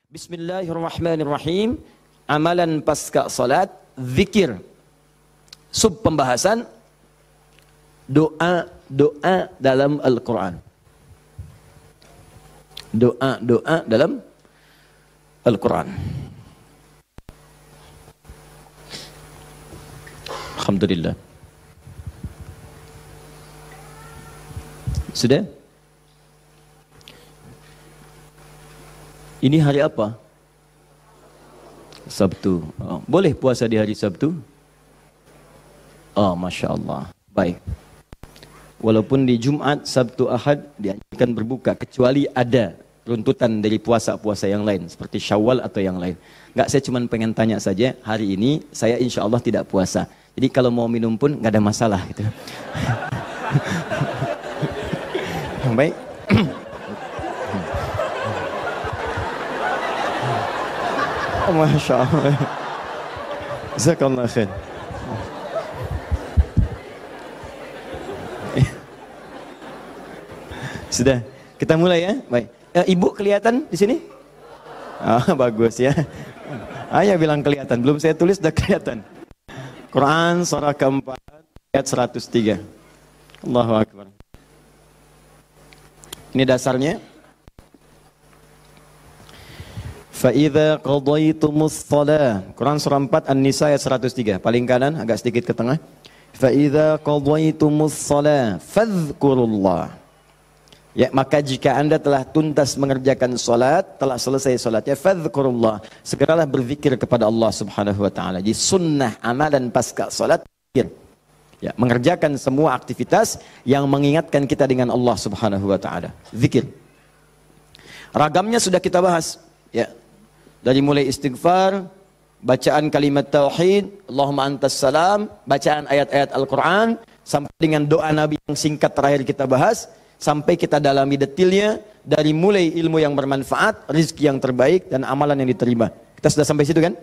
Bismillahirrahmanirrahim. Amalan pasca salat, zikir. Sub pembahasan doa-doa dalam Al-Quran. Doa-doa dalam Al-Quran. Alhamdulillah. Sudah? Ini hari apa? Sabtu. Oh, boleh puasa di hari Sabtu? Oh, Masya Allah. Baik. Walaupun di Jumat, Sabtu, Ahad dianjurkan berbuka, kecuali ada runtutan dari puasa-puasa yang lain, seperti Syawal atau yang lain. Enggak, saya cuma pengen tanya saja, hari ini saya insya Allah tidak puasa. Jadi kalau mau minum pun nggak ada masalah gitu. Baik. Oh, Masya Allah. Jazakallah khair. Sudah, kita mulai ya. Baik. Ibu kelihatan di sini? Bagus ya. Ayah bilang kelihatan, belum saya tulis sudah kelihatan. Quran surah keempat ayat 103. Allahu Akbar. Ini dasarnya. Fa'idha qadaytumus shalah. Quran surah 4 An-Nisa ayat 103. Paling kanan, agak sedikit ke tengah. Fa'idha qadaytumus shalah fadhkurullah. Ya, maka jika anda telah tuntas mengerjakan salat, telah selesai salatnya, fadhkurullah, segeralah berzikir kepada Allah Subhanahu wa taala. Jadi sunnah amalan pasca salat zikir. Ya, mengerjakan semua aktivitas yang mengingatkan kita dengan Allah Subhanahu wa taala. Zikir. Ragamnya sudah kita bahas, ya. Dari mulai istighfar, bacaan kalimat tauhid, Allahumma antas salam, bacaan ayat-ayat Al-Qur'an, sampai dengan doa Nabi yang singkat terakhir kita bahas, sampai kita dalami detailnya, dari mulai ilmu yang bermanfaat, rizki yang terbaik, dan amalan yang diterima. Kita sudah sampai situ kan?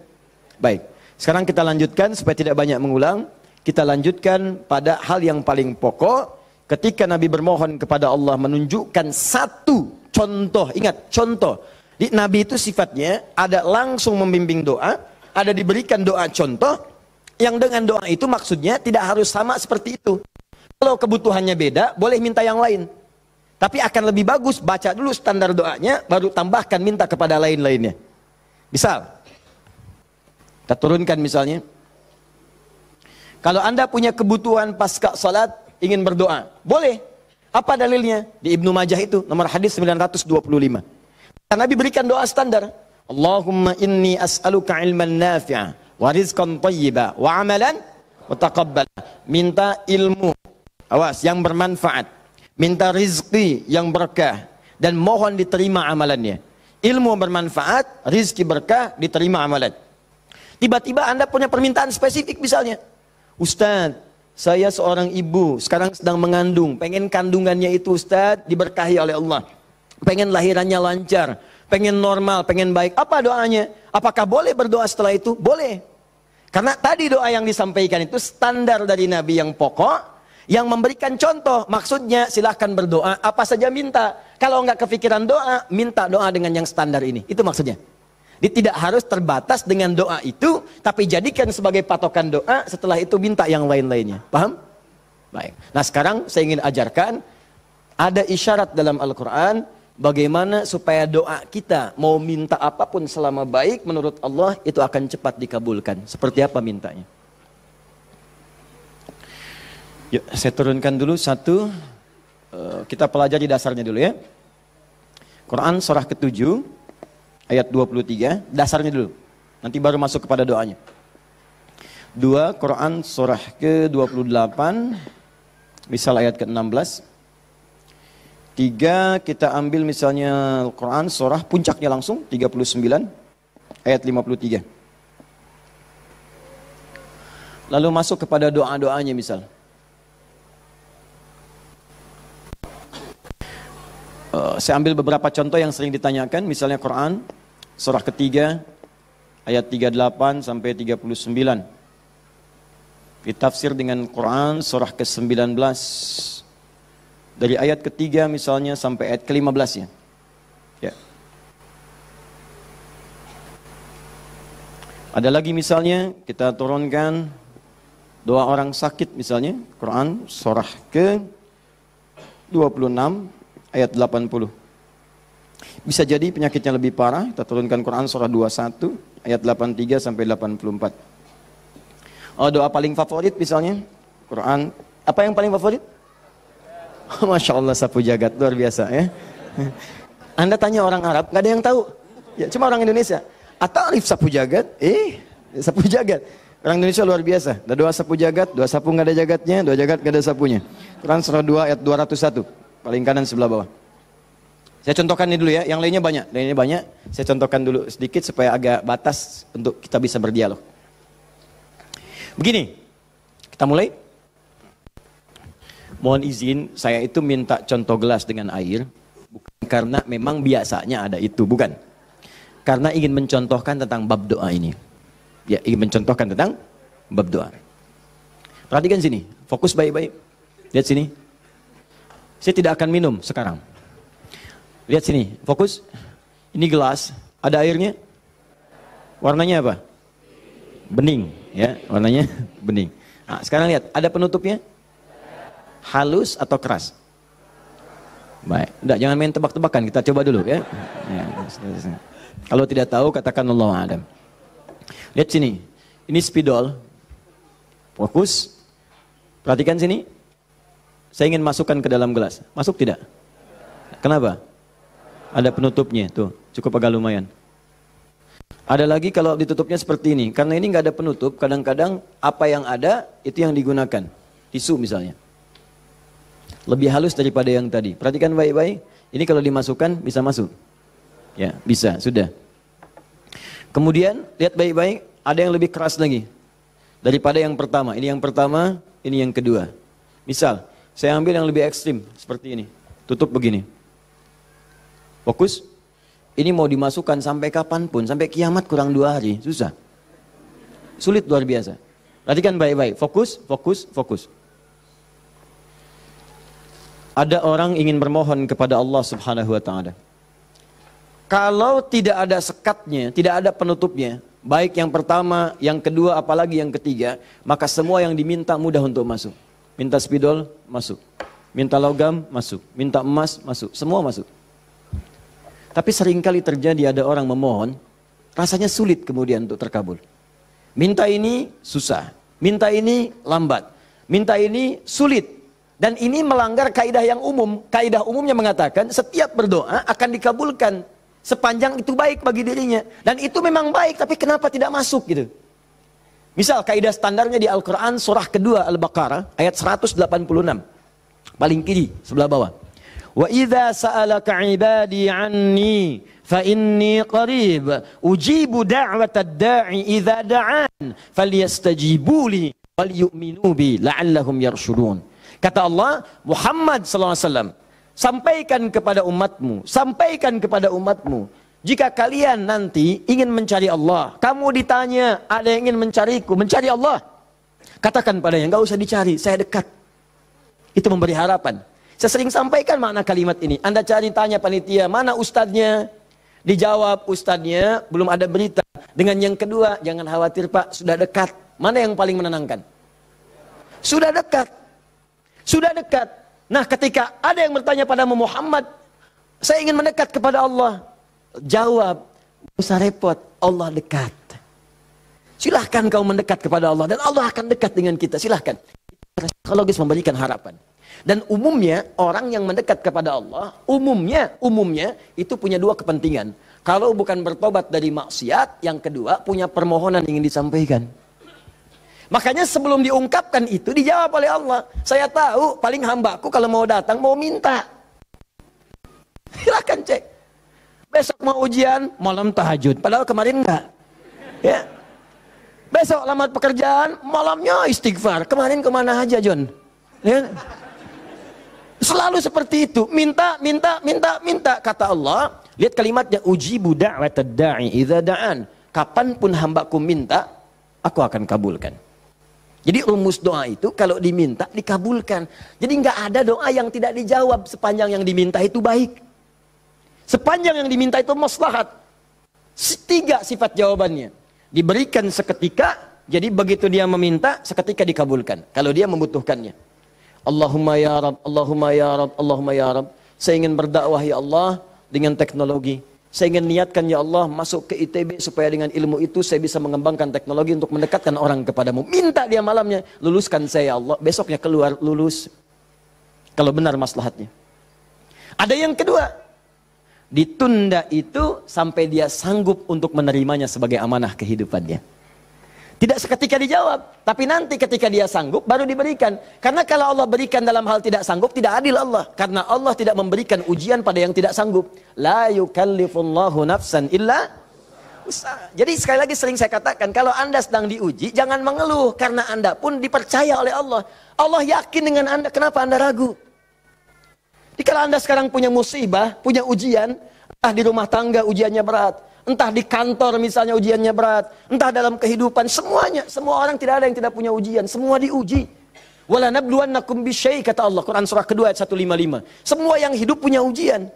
Baik. Sekarang kita lanjutkan supaya tidak banyak mengulang. Kita lanjutkan pada hal yang paling pokok. Ketika Nabi bermohon kepada Allah menunjukkan satu contoh. Ingat, contoh. Di Nabi itu sifatnya ada langsung membimbing doa, ada diberikan doa contoh, yang dengan doa itu maksudnya tidak harus sama seperti itu. Kalau kebutuhannya beda, boleh minta yang lain. Tapi akan lebih bagus baca dulu standar doanya, baru tambahkan minta kepada lain-lainnya. Misal, kita turunkan misalnya. Kalau anda punya kebutuhan pasca salat, ingin berdoa, boleh. Apa dalilnya? Di Ibnu Majah itu, nomor hadis 925. Nabi berikan doa standar. Allahumma inni as'aluka ilman nafi'a, wa rizqan tayyiba, wa amalan mutaqabbala. Minta ilmu, awas, yang bermanfaat. Minta rizki yang berkah, dan mohon diterima amalannya. Ilmu bermanfaat, rizki berkah, diterima amalan. Tiba-tiba anda punya permintaan spesifik misalnya. Ustaz, saya seorang ibu, sekarang sedang mengandung, pengen kandungannya itu Ustaz diberkahi oleh Allah. Pengen lahirannya lancar, pengen normal, pengen baik. Apa doanya? Apakah boleh berdoa setelah itu? Boleh. Karena tadi doa yang disampaikan itu standar dari Nabi yang pokok, yang memberikan contoh. Maksudnya silahkan berdoa, apa saja minta. Kalau nggak kepikiran doa, minta doa dengan yang standar ini. Itu maksudnya. Dia tidak harus terbatas dengan doa itu, tapi jadikan sebagai patokan doa, setelah itu minta yang lain-lainnya. Paham? Baik. Nah sekarang saya ingin ajarkan, ada isyarat dalam Al-Quran, bagaimana supaya doa kita mau minta apapun selama baik menurut Allah itu akan cepat dikabulkan. Seperti apa mintanya? Yuk, saya turunkan dulu satu. Kita pelajari dasarnya dulu ya. Quran surah ke-7 ayat 23. Dasarnya dulu. Nanti baru masuk kepada doanya. 2 Quran surah ke-28 misal ayat ke-16. 3 kita ambil misalnya Al-Quran surah puncaknya langsung 39 ayat 53. Lalu masuk kepada doa-doanya misal. Saya ambil beberapa contoh yang sering ditanyakan, misalnya Quran surah ketiga ayat 38 sampai 39. Ditafsir dengan Quran surah ke-19 dari ayat ketiga misalnya sampai ayat ke-15 ya. Ya. Ada lagi misalnya kita turunkan doa orang sakit misalnya, Quran surah ke 26 ayat 80. Bisa jadi penyakitnya lebih parah, kita turunkan Quran surah 21 ayat 83 sampai 84. Oh, doa paling favorit misalnya, Quran, apa yang paling favorit? Masya Allah, sapu jagat, luar biasa ya. Anda tanya orang Arab, nggak ada yang tahu. Ya, cuma orang Indonesia. Atau alif sapu jagat, sapu jagat. Orang Indonesia luar biasa. Ada doa sapu jagat, doa sapu nggak ada jagatnya, doa jagat nggak ada sapunya. Quran surah 2 ayat 201, paling kanan sebelah bawah. Saya contohkan ini dulu ya, yang lainnya banyak. Saya contohkan dulu sedikit supaya agak batas untuk kita bisa berdialog. Begini, kita mulai. Mohon izin, saya itu minta contoh gelas dengan air, bukan karena memang biasanya ada itu, bukan. Karena ingin mencontohkan tentang bab doa ini. Ya, ingin mencontohkan tentang bab doa. Perhatikan sini, fokus baik-baik. Lihat sini. Saya tidak akan minum sekarang. Lihat sini, fokus. Ini gelas, ada airnya. Warnanya apa? Bening, ya, warnanya bening. Nah, sekarang lihat, ada penutupnya? Halus atau keras? Baik, enggak, jangan main tebak-tebakan, kita coba dulu ya. Kalau tidak tahu katakan Allahu a'lam. Lihat sini, ini spidol. Fokus. Perhatikan sini. Saya ingin masukkan ke dalam gelas. Masuk tidak? Kenapa? Ada penutupnya, tuh, cukup agak lumayan. Ada lagi kalau ditutupnya seperti ini. Karena ini nggak ada penutup, kadang-kadang apa yang ada itu yang digunakan. Tisu misalnya. Lebih halus daripada yang tadi. Perhatikan baik-baik. Ini kalau dimasukkan bisa masuk. Ya, bisa, sudah. Kemudian lihat baik-baik, ada yang lebih keras lagi daripada yang pertama. Ini yang pertama, ini yang kedua. Misal, saya ambil yang lebih ekstrim seperti ini. Tutup begini. Fokus. Ini mau dimasukkan sampai kapanpun, sampai kiamat kurang 2 hari, susah. Sulit luar biasa. Perhatikan baik-baik, fokus, fokus, fokus. Ada orang ingin bermohon kepada Allah Subhanahu wa taala. Kalau tidak ada sekatnya, tidak ada penutupnya, baik yang pertama, yang kedua, apalagi yang ketiga, maka semua yang diminta mudah untuk masuk. Minta spidol, masuk. Minta logam, masuk. Minta emas, masuk. Semua masuk. Tapi seringkali terjadi ada orang memohon, rasanya sulit kemudian untuk terkabul. Minta ini susah, minta ini lambat, minta ini sulit. Dan ini melanggar kaidah yang umum. Kaidah umumnya mengatakan setiap berdoa akan dikabulkan sepanjang itu baik bagi dirinya. Dan itu memang baik, tapi kenapa tidak masuk gitu. Misal kaidah standarnya di Al-Quran surah kedua Al-Baqarah ayat 186. Paling kiri sebelah bawah. Wa idza sa'alaka 'ibadi 'anni fa inni qarib ujibu da'watad da'i idza da'an falyastajibu li wal yu'minu bi la'allahum yarshudun. Kata Allah, Muhammad sallallahu alaihi wasallam, sampaikan kepada umatmu, jika kalian nanti ingin mencari Allah, kamu ditanya, ada yang ingin mencariku, mencari Allah, katakan padanya, enggak usah dicari, saya dekat. Itu memberi harapan. Saya sering sampaikan makna kalimat ini. Anda cari, tanya panitia, mana ustadznya? Dijawab, ustadznya belum ada berita. Dengan yang kedua, jangan khawatir Pak, sudah dekat. Mana yang paling menenangkan? Sudah dekat. Sudah dekat. Nah, ketika ada yang bertanya pada Muhammad, saya ingin mendekat kepada Allah. Jawab, tidak usah repot, Allah dekat. Silahkan kau mendekat kepada Allah dan Allah akan dekat dengan kita, silahkan. Psikologis memberikan harapan. Dan umumnya orang yang mendekat kepada Allah, umumnya itu punya 2 kepentingan. Kalau bukan bertobat dari maksiat, yang kedua punya permohonan ingin disampaikan. Makanya sebelum diungkapkan itu dijawab oleh Allah. Saya tahu paling hambaku kalau mau datang mau minta. Silahkan cek. Besok mau ujian, malam tahajud. Padahal kemarin enggak. Ya. Besok lamar pekerjaan, malamnya istighfar. Kemarin kemana aja John? Ya. Selalu seperti itu. Minta. Kata Allah. Lihat kalimatnya. Ujibu da'watad da'i idza da'an. Kapanpun hambaku minta, aku akan kabulkan. Jadi rumus doa itu kalau diminta dikabulkan. Jadi nggak ada doa yang tidak dijawab sepanjang yang diminta itu baik. Sepanjang yang diminta itu maslahat. 3 sifat jawabannya. Diberikan seketika, jadi begitu dia meminta, seketika dikabulkan. Kalau dia membutuhkannya. Allahumma ya Rab, Allahumma ya Rab, Allahumma ya Rab. Saya ingin berdakwah ya Allah dengan teknologi. Saya ingin niatkan ya Allah masuk ke ITB supaya dengan ilmu itu saya bisa mengembangkan teknologi untuk mendekatkan orang kepadamu. Minta dia malamnya, luluskan saya ya Allah. Besoknya keluar, lulus. Kalau benar maslahatnya. Ada yang kedua, ditunda itu sampai dia sanggup untuk menerimanya sebagai amanah kehidupannya. Tidak seketika dijawab, tapi nanti ketika dia sanggup baru diberikan. Karena kalau Allah berikan dalam hal tidak sanggup, tidak adil Allah. Karena Allah tidak memberikan ujian pada yang tidak sanggup. La yukallifullahu nafsan illa usaha. Jadi sekali lagi sering saya katakan, kalau Anda sedang diuji, jangan mengeluh. Karena Anda pun dipercaya oleh Allah. Allah yakin dengan Anda, kenapa Anda ragu? Jadi kalau Anda sekarang punya musibah, punya ujian, entah di rumah tangga ujiannya berat, entah di kantor misalnya ujiannya berat, entah dalam kehidupan, semuanya, semua orang tidak ada yang tidak punya ujian, semua diuji. Wala nabluwannakum bisyai, kata Allah, Quran surah kedua ayat 155. Semua yang hidup punya ujian.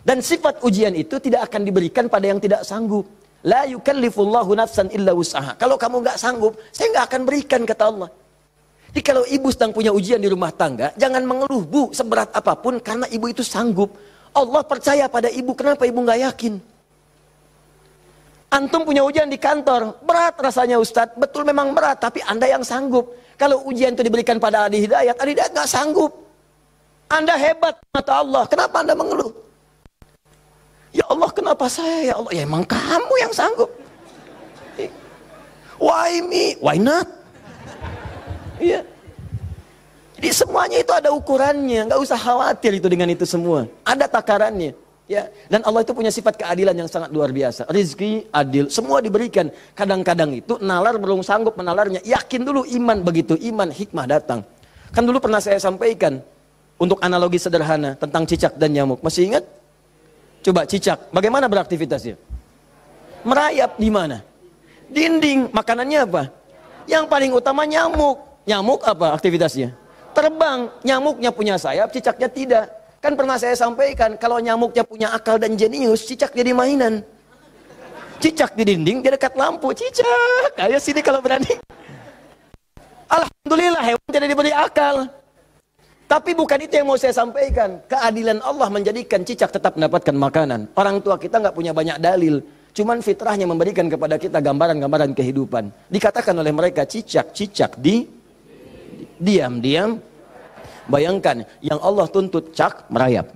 Dan sifat ujian itu tidak akan diberikan pada yang tidak sanggup. La yukallifullahu nafsan illa wus'aha. Kalau kamu nggak sanggup, saya nggak akan berikan, kata Allah. Jadi kalau ibu sedang punya ujian di rumah tangga, jangan mengeluh, Bu, seberat apapun, karena ibu itu sanggup. Allah percaya pada ibu, kenapa ibu nggak yakin? Antum punya ujian di kantor, berat rasanya Ustadz, betul memang berat, tapi Anda yang sanggup. Kalau ujian itu diberikan pada Adi Hidayat nggak sanggup. Anda hebat, mata Allah, kenapa Anda mengeluh? Ya Allah, kenapa saya? Ya Allah, ya emang kamu yang sanggup. Why me? Why not? Iya. Jadi semuanya itu ada ukurannya, nggak usah khawatir itu dengan itu semua. Ada takarannya. Ya, dan Allah itu punya sifat keadilan yang sangat luar biasa. Rizki adil, semua diberikan. Kadang-kadang itu nalar belum sanggup menalarnya. Yakin dulu iman, begitu iman hikmah datang. Kan dulu pernah saya sampaikan untuk analogi sederhana tentang cicak dan nyamuk. Masih ingat? Coba cicak, bagaimana beraktivitasnya? Merayap di mana? Dinding. Makanannya apa? Yang paling utama nyamuk. Nyamuk apa aktivitasnya? Terbang. Nyamuknya punya sayap, cicaknya tidak. Kan pernah saya sampaikan, kalau nyamuknya punya akal dan jenius, cicak jadi mainan. Cicak di dinding, dia dekat lampu. Cicak, ayo sini kalau berani. Alhamdulillah, hewan tidak diberi akal. Tapi bukan itu yang mau saya sampaikan. Keadilan Allah menjadikan cicak tetap mendapatkan makanan. Orang tua kita nggak punya banyak dalil. Cuman fitrahnya memberikan kepada kita gambaran-gambaran kehidupan. Dikatakan oleh mereka, cicak diam-diam. Bayangkan, yang Allah tuntut cak merayap.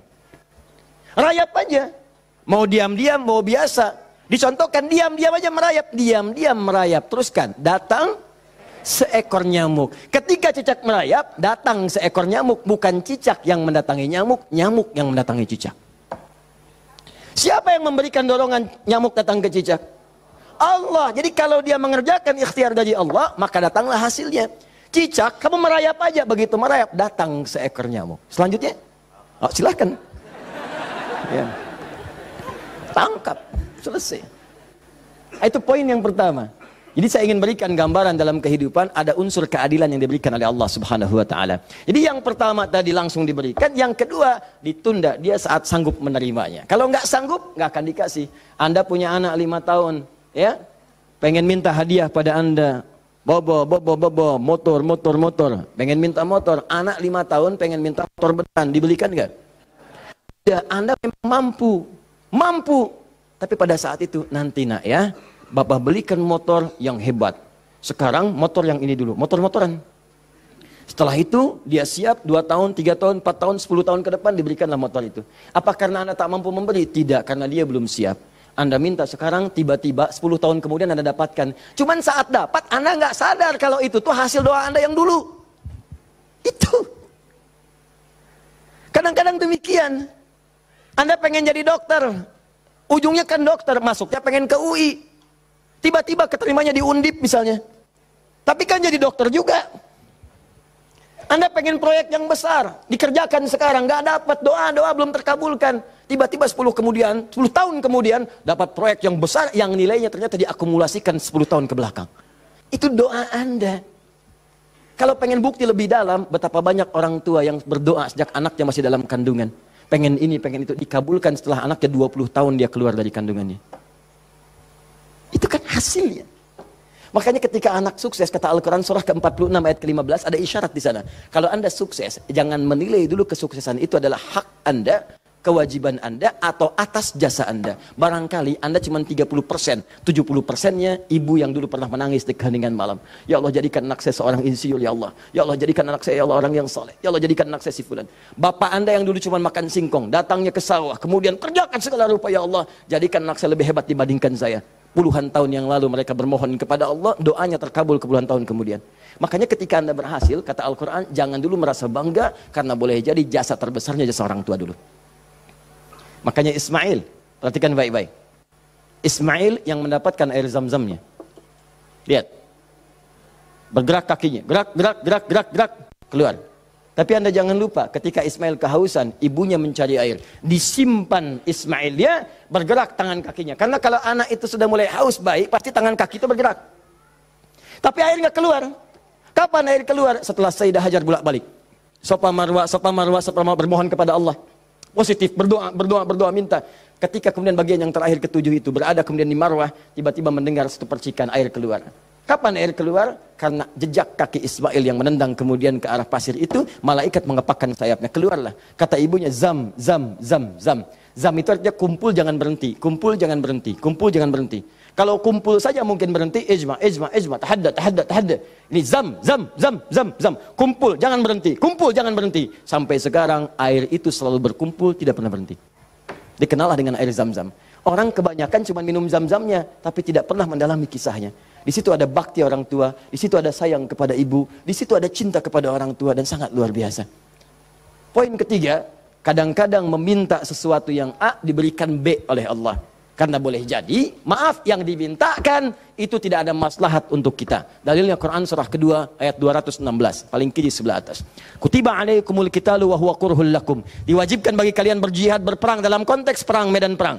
Rayap aja. Mau diam-diam, mau biasa. Dicontohkan diam-diam aja merayap. Diam-diam merayap. Teruskan, datang seekor nyamuk. Ketika cicak merayap, datang seekor nyamuk. Bukan cicak yang mendatangi nyamuk, nyamuk yang mendatangi cicak. Siapa yang memberikan dorongan nyamuk datang ke cicak? Allah. Jadi kalau dia mengerjakan ikhtiar dari Allah, maka datanglah hasilnya. Cicak, kamu merayap aja. Begitu merayap, datang seekor nyamuk. Selanjutnya, oh, silahkan. Ya. Tangkap, selesai. Itu poin yang pertama. Jadi saya ingin berikan gambaran dalam kehidupan, ada unsur keadilan yang diberikan oleh Allah Subhanahu wa Ta'ala. Jadi yang pertama tadi langsung diberikan, yang kedua ditunda, dia saat sanggup menerimanya. Kalau nggak sanggup, nggak akan dikasih. Anda punya anak 5 tahun, ya, pengen minta hadiah pada Anda. Bobo, motor. Pengen minta motor. Anak 5 tahun pengen minta motor beneran. Dibelikan nggak? Ya, Anda memang mampu. Tapi pada saat itu, nanti nak ya, Bapak belikan motor yang hebat. Sekarang motor yang ini dulu, motor-motoran. Setelah itu, dia siap 2 tahun, 3 tahun, 4 tahun, 10 tahun ke depan diberikanlah motor itu. Apa karena Anda tak mampu memberi? Tidak, karena dia belum siap. Anda minta sekarang, tiba-tiba 10 tahun kemudian Anda dapatkan. Cuman saat dapat, Anda nggak sadar kalau itu tuh hasil doa Anda yang dulu. Itu. Kadang-kadang demikian. Anda pengen jadi dokter. Ujungnya kan dokter, masuknya pengen ke UI. Tiba-tiba keterimanya di Undip misalnya. Tapi kan jadi dokter juga. Anda pengen proyek yang besar, dikerjakan sekarang, nggak dapat, doa belum terkabulkan. Tiba-tiba 10 tahun kemudian dapat proyek yang besar yang nilainya ternyata diakumulasikan 10 tahun ke belakang. Itu doa Anda. Kalau pengen bukti lebih dalam, betapa banyak orang tua yang berdoa sejak anaknya masih dalam kandungan. Pengen ini, pengen itu, dikabulkan setelah anaknya 20 tahun dia keluar dari kandungannya. Itu kan hasilnya. Makanya ketika anak sukses, kata Al-Quran surah ke-46 ayat ke-15, ada isyarat di sana. Kalau Anda sukses, jangan menilai dulu kesuksesan itu adalah hak Anda, kewajiban Anda, atau atas jasa Anda. Barangkali Anda cuma 30%, 70%-nya ibu yang dulu pernah menangis di keheningan malam. Ya Allah, jadikan anak saya seorang insinyur, ya Allah. Ya Allah, jadikan anak saya, ya Allah, orang yang soleh. Ya Allah, jadikan anak saya si fulan. Bapak Anda yang dulu cuma makan singkong, datangnya ke sawah, kemudian kerjakan segala rupa, ya Allah, jadikan anak saya lebih hebat dibandingkan saya. Puluhan tahun yang lalu mereka bermohon kepada Allah, doanya terkabul ke puluhan tahun kemudian. Makanya ketika Anda berhasil, kata Al-Quran, jangan dulu merasa bangga, karena boleh jadi jasa terbesarnya jasa orang tua dulu. Makanya Ismail, perhatikan baik-baik. Ismail yang mendapatkan air zam-zamnya. Lihat. Bergerak kakinya. Gerak, keluar. Tapi Anda jangan lupa, ketika Ismail kehausan, ibunya mencari air. Disimpan Ismail, dia bergerak tangan kakinya. Karena kalau anak itu sudah mulai haus baik, pasti tangan kaki itu bergerak. Tapi air nggak keluar. Kapan air keluar? Setelah Sayyidah Hajar bolak-balik. Safa Marwah bermohon kepada Allah. Positif, berdoa, minta. Ketika kemudian bagian yang terakhir ketujuh itu berada kemudian di Marwah, tiba-tiba mendengar satu percikan air keluar. Kapan air keluar? Karena jejak kaki Ismail yang menendang kemudian ke arah pasir itu, malaikat mengepakkan sayapnya. Keluarlah. Kata ibunya, zam. Zam itu artinya kumpul jangan berhenti, kumpul jangan berhenti, kumpul jangan berhenti. Kalau kumpul saja mungkin berhenti, ijma, tahadda. Ini zam. Kumpul, jangan berhenti. Sampai sekarang air itu selalu berkumpul, tidak pernah berhenti. Dikenallah dengan air zam-zam. Orang kebanyakan cuma minum zam-zamnya, tapi tidak pernah mendalami kisahnya. Di situ ada bakti orang tua, di situ ada sayang kepada ibu, di situ ada cinta kepada orang tua, dan sangat luar biasa. Poin ketiga, kadang-kadang meminta sesuatu yang A diberikan B oleh Allah. Karena boleh jadi, maaf, yang dimintakan itu tidak ada maslahat untuk kita. Dalilnya Quran surah kedua ayat 216, paling kiri sebelah atas. Kutiba alaikumul qitalu wa huwa kurhul lakum. Diwajibkan bagi kalian berjihad, berperang dalam konteks perang, medan perang.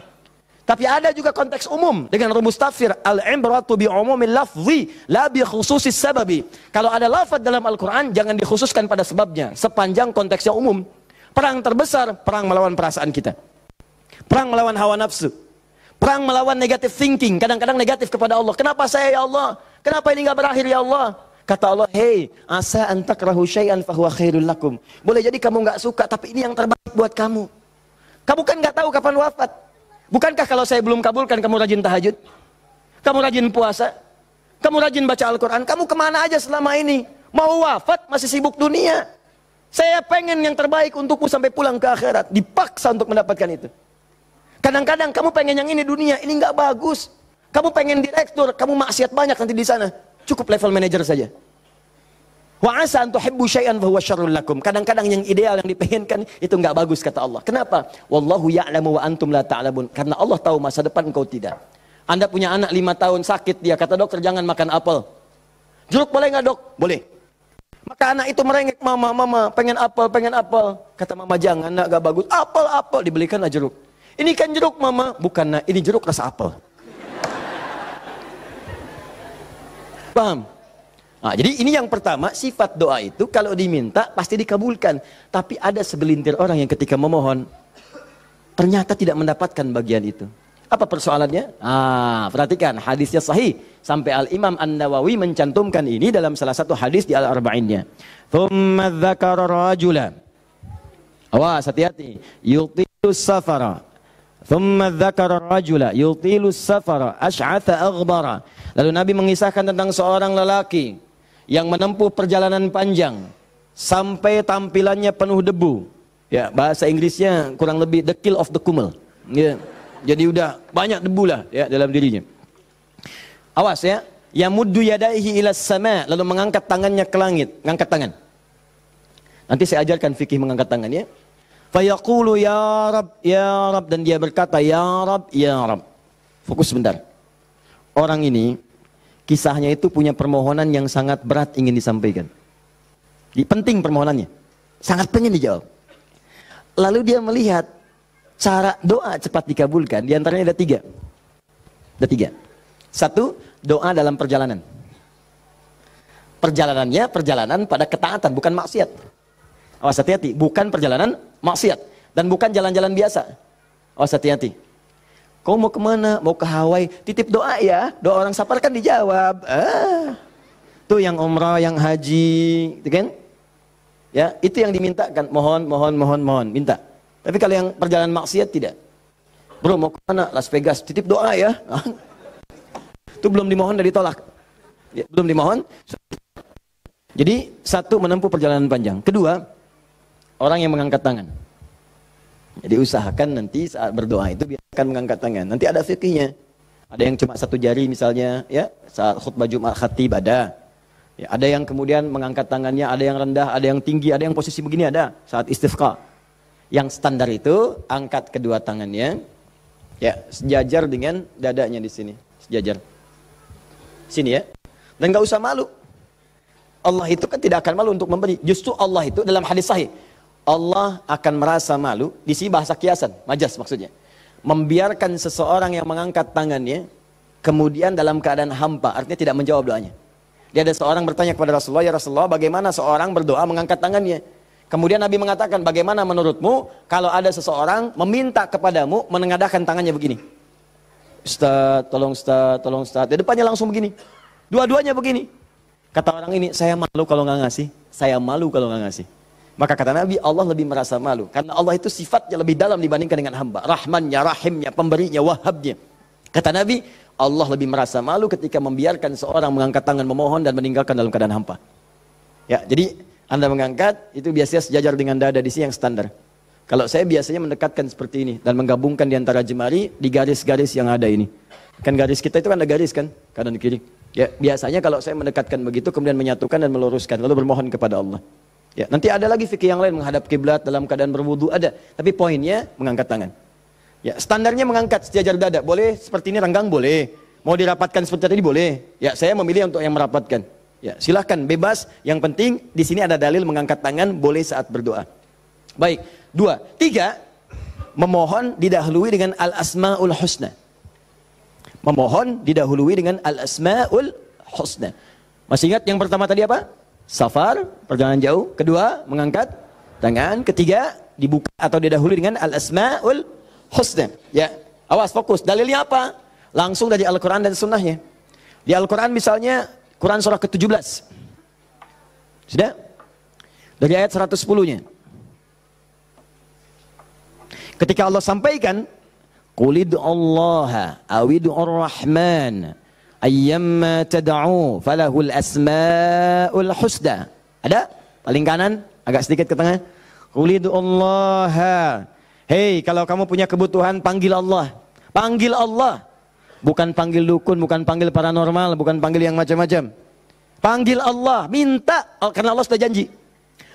Tapi ada juga konteks umum dengan rumus tafsir, al-ibratu bi umumil lafzi la bi khususis sababi. Kalau ada lafaz dalam Al-Qur'an jangan dikhususkan pada sebabnya, sepanjang konteksnya umum. Perang terbesar, perang melawan perasaan kita. Perang melawan hawa nafsu. Perang melawan negative thinking, kadang-kadang negatif kepada Allah. Kenapa saya, ya Allah? Kenapa ini enggak berakhir, ya Allah? Kata Allah, hei, asa an takrahu syai'an fahuwa khairul lakum. Boleh jadi kamu enggak suka, tapi ini yang terbaik buat kamu. Kamu kan enggak tahu kapan wafat. Bukankah kalau saya belum kabulkan, kamu rajin tahajud? Kamu rajin puasa? Kamu rajin baca Al-Quran? Kamu kemana aja selama ini? Mau wafat, masih sibuk dunia. Saya pengen yang terbaik untukmu sampai pulang ke akhirat. Dipaksa untuk mendapatkan itu. Kadang-kadang kamu pengen yang ini dunia, ini nggak bagus. Kamu pengen direktur, kamu maksiat banyak nanti di sana. Cukup level manager saja. Wa asa an tuhibbu syai'an fa huwa syarrul lakum. Kadang-kadang yang ideal yang dipengenkan itu nggak bagus kata Allah. Kenapa? Wallahu ya'lamu wa antum la ta'lamun. Karena Allah tahu masa depan engkau tidak. Anda punya anak 5 tahun sakit, dia kata dokter jangan makan apel. Jeruk boleh nggak dok? Boleh. Maka anak itu merengek, mama pengen apel. Kata mama jangan, nak nggak bagus. Apel dibelikanlah jeruk. Ini kan jeruk mama, bukan nak, ini jeruk rasa apel. Paham? Nah, jadi ini yang pertama, sifat doa itu kalau diminta pasti dikabulkan. Tapi ada segelintir orang yang ketika memohon ternyata tidak mendapatkan bagian itu. Apa persoalannya? Perhatikan, hadisnya sahih. Sampai Al-Imam An-Nawawi mencantumkan ini dalam salah satu hadis di Al-Arba'innya. Thumma dzakara rajula. Awas, hati-hati. Yutilus safara. Thumma dzakara rajula yutilus safara asy'atha aghbara. Lalu Nabi mengisahkan tentang seorang lelaki yang menempuh perjalanan panjang sampai tampilannya penuh debu. Ya, bahasa Inggrisnya kurang lebih the kill of the kumel. Ya. Jadi udah banyak debu lah ya dalam dirinya. Awas ya, yamuddu yadaihi ila sama, lalu mengangkat tangannya ke langit, ngangkat tangan. Nanti saya ajarkan fikih mengangkat tangan ya. Fayaqulu ya Rab, dan dia berkata ya Rab. Fokus sebentar. Orang ini kisahnya itu punya permohonan yang sangat berat ingin disampaikan. Penting permohonannya, sangat pengen dijawab. Lalu dia melihat cara doa cepat dikabulkan. Di antaranya ada 3. Ada 3. 1, doa dalam perjalanan. Perjalanannya perjalanan pada ketaatan, bukan maksiat. Awas hati-hati, bukan perjalanan maksiat dan bukan jalan-jalan biasa. Awas hati-hati. Kau mau kemana? Mau ke Hawaii? Titip doa ya. Doa orang safar kan dijawab. Tuh yang umrah, yang haji, gitu kan? Ya, itu yang diminta kan. Mohon, minta. Tapi kalau yang perjalanan maksiat tidak. Bro, mau kemana? Las Vegas. Titip doa ya. Itu belum dimohon dan ditolak. Ya, belum dimohon. Jadi, satu, menempuh perjalanan panjang. Kedua, orang yang mengangkat tangan. Jadi usahakan nanti saat berdoa itu biasakan mengangkat tangan. Nanti ada fikihnya. Ada yang cuma satu jari misalnya, ya saat khutbah Jumat Khatib ada. Ya, ada yang kemudian mengangkat tangannya, ada yang rendah, ada yang tinggi, ada yang posisi begini ada saat istisqa. Yang standar itu angkat kedua tangannya, ya sejajar dengan dadanya di sini, sejajar. Sini ya. Dan nggak usah malu. Allah itu kan tidak akan malu untuk memberi. Justru Allah itu dalam hadis sahih. Allah akan merasa malu, di sini bahasa kiasan, majas maksudnya. Membiarkan seseorang yang mengangkat tangannya, kemudian dalam keadaan hampa, artinya tidak menjawab doanya. Dia ada seorang bertanya kepada Rasulullah, ya Rasulullah bagaimana seorang berdoa mengangkat tangannya? Kemudian Nabi mengatakan, bagaimana menurutmu kalau ada seseorang meminta kepadamu menengadahkan tangannya begini? Ustaz, tolong Ustaz. Di depannya langsung begini. Dua-duanya begini. Kata orang ini, saya malu kalau nggak ngasih. Saya malu kalau nggak ngasih. Maka kata Nabi, Allah lebih merasa malu. Karena Allah itu sifatnya lebih dalam dibandingkan dengan hamba. Rahmannya, rahimnya, pemberinya, wahabnya. Kata Nabi, Allah lebih merasa malu ketika membiarkan seorang mengangkat tangan memohon dan meninggalkan dalam keadaan hampa. Ya, jadi Anda mengangkat, itu biasanya sejajar dengan dada di sini yang standar. Kalau saya biasanya mendekatkan seperti ini. Dan menggabungkan di antara jemari di garis-garis yang ada ini. Kan garis kita itu kan ada garis kan, kanan kiri. Ya, biasanya kalau saya mendekatkan begitu, kemudian menyatukan dan meluruskan. Lalu bermohon kepada Allah. Ya, nanti ada lagi fikih yang lain menghadap kiblat dalam keadaan berwudu ada, tapi poinnya mengangkat tangan. Ya, standarnya mengangkat sejajar dada. Boleh seperti ini renggang boleh. Mau dirapatkan seperti tadi boleh. Ya, saya memilih untuk yang merapatkan. Ya, silahkan bebas. Yang penting di sini ada dalil mengangkat tangan boleh saat berdoa. Baik, 2, 3 memohon didahului dengan al-asmaul husna. Memohon didahului dengan al-asmaul husna. Masih ingat yang pertama tadi apa? Safar, perjalanan jauh. Kedua, mengangkat tangan. Ketiga, dibuka atau didahului dengan al-asma'ul husna. Ya, awas fokus. Dalilnya apa? Langsung dari Al-Quran dan sunnahnya. Di Al-Quran misalnya, Quran surah ke-17. Sudah? Dari ayat 110-nya. Ketika Allah sampaikan, Qulid Allah awid'ur rahman ayyamma tad'u falahul asmaul husna. Ada? Paling kanan, agak sedikit ke tengah. Qulidullaha. Hei, kalau kamu punya kebutuhan, panggil Allah. Panggil Allah. Bukan panggil dukun, bukan panggil paranormal, bukan panggil yang macam-macam. Panggil Allah, minta, karena Allah sudah janji.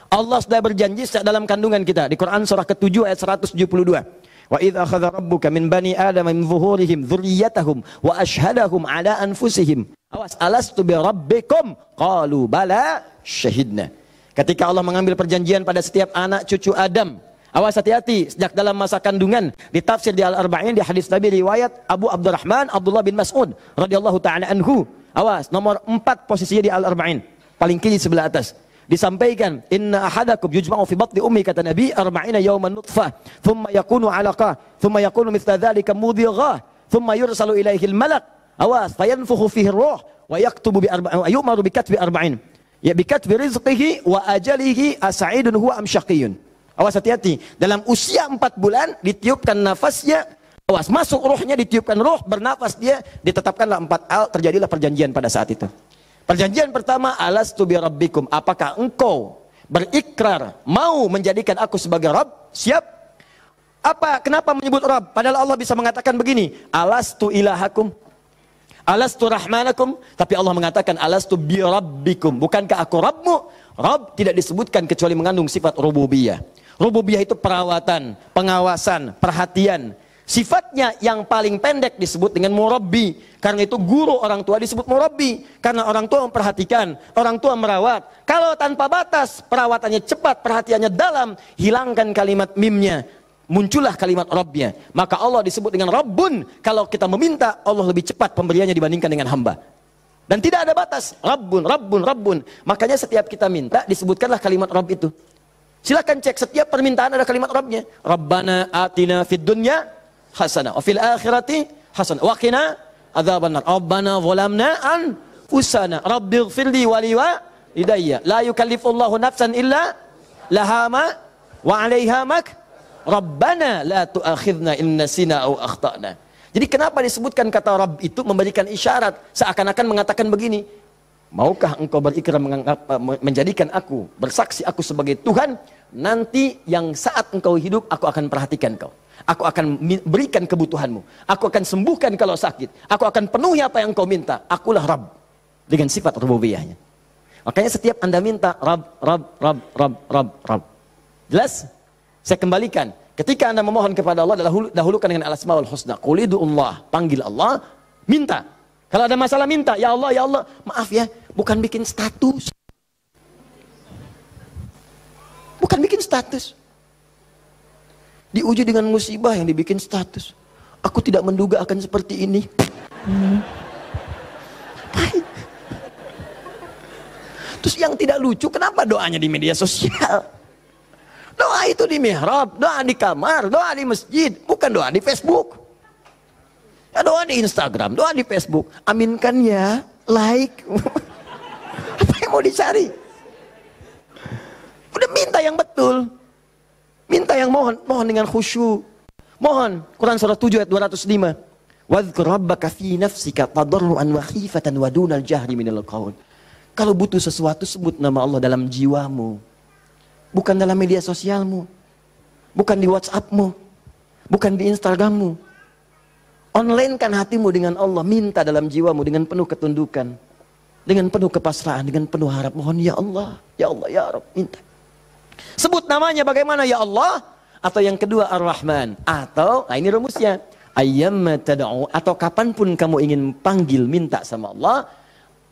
Allah sudah berjanji dalam kandungan kita. Di Quran surah ke-7 ayat 172. Wa idz akhadha rabbuka min bani adama min zuhurihim dzurriyyatahum wa ashhadahum ala anfusihim. Awas, alastu bi rabbikum? Qalu bala syahidna. Ketika Allah mengambil perjanjian pada setiap anak cucu Adam. Awas, hati-hati sejak dalam masa kandungan. Di tafsir di Al-Arba'in di hadis Nabi riwayat Abu Abdurrahman Abdullah bin Mas'ud radhiyallahu taala anhu. Awas, nomor 4 posisinya di Al-Arba'in. Paling kiri sebelah atas. Disampaikan, inna ahadakum yujma'u fi batni ummi, kata Nabi, 40 yawman nutfah, thumma yakunu 'alaqah, thumma yakunu mithla dhalika mudhighah, thumma yursalu ilaihi al-malak. Awas, fayanfukhu fihi ar-ruh wa yaktubu bi arba'in, yu'maru bi katbi 40. Ya bi katbi rizqihi wa ajalihi as'idun huwa am syaqiyyun. Awas, hati-hati. Dalam usia 4 bulan ditiupkan nafasnya. Awas, masuk ruhnya, ditiupkan ruh, bernafas dia, ditetapkanlah 4 hal, terjadilah perjanjian pada saat itu. Perjanjian pertama, alastu bi rabbikum, apakah engkau berikrar mau menjadikan aku sebagai Rabb? Siap? Apa? Kenapa menyebut Rabb? Padahal Allah bisa mengatakan begini, alastu ilahakum, alastu rahmanakum, tapi Allah mengatakan alastu bi rabbikum, bukankah aku Rabbmu? Rabb tidak disebutkan kecuali mengandung sifat rububiyah. Rububiyah itu perawatan, pengawasan, perhatian. Sifatnya yang paling pendek disebut dengan murabbi. Karena itu guru orang tua disebut murabbi. Karena orang tua memperhatikan, orang tua merawat. Kalau tanpa batas, perawatannya cepat, perhatiannya dalam, hilangkan kalimat mimnya, muncullah kalimat Rabbnya. Maka Allah disebut dengan Rabbun. Kalau kita meminta, Allah lebih cepat pemberiannya dibandingkan dengan hamba. Dan tidak ada batas. Rabbun, Rabbun, Rabbun. Makanya setiap kita minta, disebutkanlah kalimat Rabb itu. Silakan cek, setiap permintaan ada kalimat Rabbnya. Rabbana atina fid dunya hasanah wa fil akhirati hasanah wa qina adzabannar. Rabbana zalamna anfusana rabbighfirli wa liwalidayya la yukallifullahu nafsan illa laha ma wa 'alaiha mak Rabbana la tu'akhidna in nasina aw akhtana. Jadi kenapa disebutkan kata Rabb itu memberikan isyarat seakan-akan mengatakan begini, maukah engkau berikrar menjadikan aku, bersaksi aku sebagai Tuhan, nanti yang saat engkau hidup aku akan perhatikan kau. Aku akan berikan kebutuhanmu. Aku akan sembuhkan kalau sakit. Aku akan penuhi apa yang kau minta. Akulah Rabb. Dengan sifat rububiyahnya. Makanya setiap Anda minta Rabb. Jelas? Saya kembalikan. Ketika Anda memohon kepada Allah, dahulukan dengan al-asmaul husna. Qul ud'ullah, panggil Allah, minta. Kalau ada masalah minta, ya Allah, maaf ya, bukan bikin status. Bukan bikin status. Diuji dengan musibah yang dibikin status. Aku tidak menduga akan seperti ini. Terus yang tidak lucu, kenapa doanya di media sosial? Doa itu di mihrab, doa di kamar, doa di masjid, bukan doa di Facebook. Ya, doa di Instagram, doa di Facebook. Aminkan ya, like. Apa yang mau dicari? Udah minta yang betul. Minta yang mohon dengan khusyuk. Mohon, Quran surah 7 ayat 205. Wadhkur rabbaka fi nafsika tadarruan wa khifatan wa dunal jahri minal qaul. Kalau butuh sesuatu, sebut nama Allah dalam jiwamu. Bukan dalam media sosialmu. Bukan di WhatsAppmu. Bukan di Instagrammu. Online-kan hatimu dengan Allah. Minta dalam jiwamu dengan penuh ketundukan. Dengan penuh kepasrahan. Dengan penuh harap. Mohon ya Allah. Ya Allah ya Rabb. Minta. Sebut namanya bagaimana ya Allah. Atau yang kedua Ar-Rahman. Atau, nah ini rumusnya. Ayyamma tad'u. Atau kapanpun kamu ingin panggil minta sama Allah.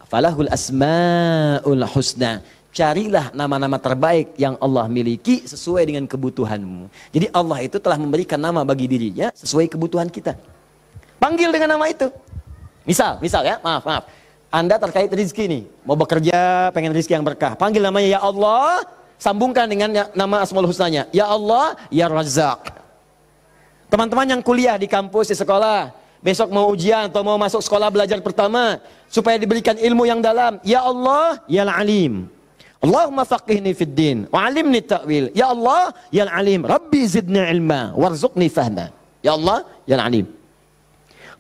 Falahul asma'ul husna. Carilah nama-nama terbaik yang Allah miliki sesuai dengan kebutuhanmu. Jadi Allah itu telah memberikan nama bagi dirinya sesuai kebutuhan kita. Panggil dengan nama itu. Misal ya, maaf. Anda terkait rezeki nih, mau bekerja, pengen rezeki yang berkah. Panggil namanya ya Allah, sambungkan dengan nama Asmaul Husnanya. Ya Allah, ya Razzaq. Teman-teman yang kuliah di kampus, di sekolah, besok mau ujian atau mau masuk sekolah belajar pertama, supaya diberikan ilmu yang dalam. Ya Allah, ya Alim. Allahumma faqihni fid din wa 'allimni ta'wil. Ya Allah, ya Alim, Rabbi zidni ilma warzuqni fahma. Ya Allah, ya Alim.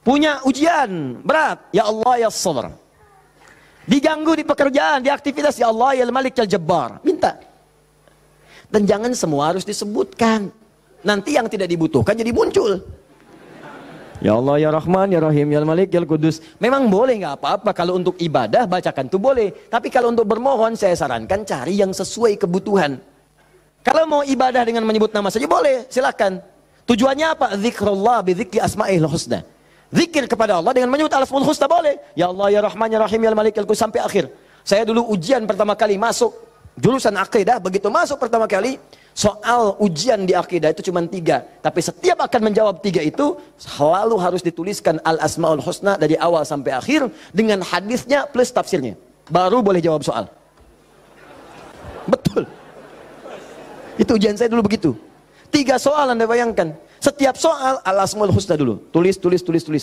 Punya ujian berat, ya Allah ya Sabr. Diganggu di pekerjaan, di aktivitas, ya Allah ya Malik ya Jabbar. Minta. Dan jangan semua harus disebutkan. Nanti yang tidak dibutuhkan jadi muncul. Ya Allah, ya Rahman, ya Rahim, ya Malik, ya Kudus. Memang boleh, nggak apa-apa. Kalau untuk ibadah, bacakan itu boleh. Tapi kalau untuk bermohon, saya sarankan cari yang sesuai kebutuhan. Kalau mau ibadah dengan menyebut nama saja boleh, silakan. Tujuannya apa? Zikrullah bidzikri asma'il husna. Zikir kepada Allah dengan menyebut al-asmaul husna boleh. Ya Allah, ya Rahman, ya Rahim, ya Malik, ya Kudus, sampai akhir. Saya dulu ujian pertama kali masuk jurusan akidah, begitu masuk pertama kali, soal ujian di akidah itu cuma 3. Tapi setiap akan menjawab 3 itu selalu harus dituliskan al-asmaul husna dari awal sampai akhir dengan hadisnya plus tafsirnya. Baru boleh jawab soal. Betul. Itu ujian saya dulu begitu. 3 soal Anda bayangkan. Setiap soal al-asmaul husna dulu. Tulis.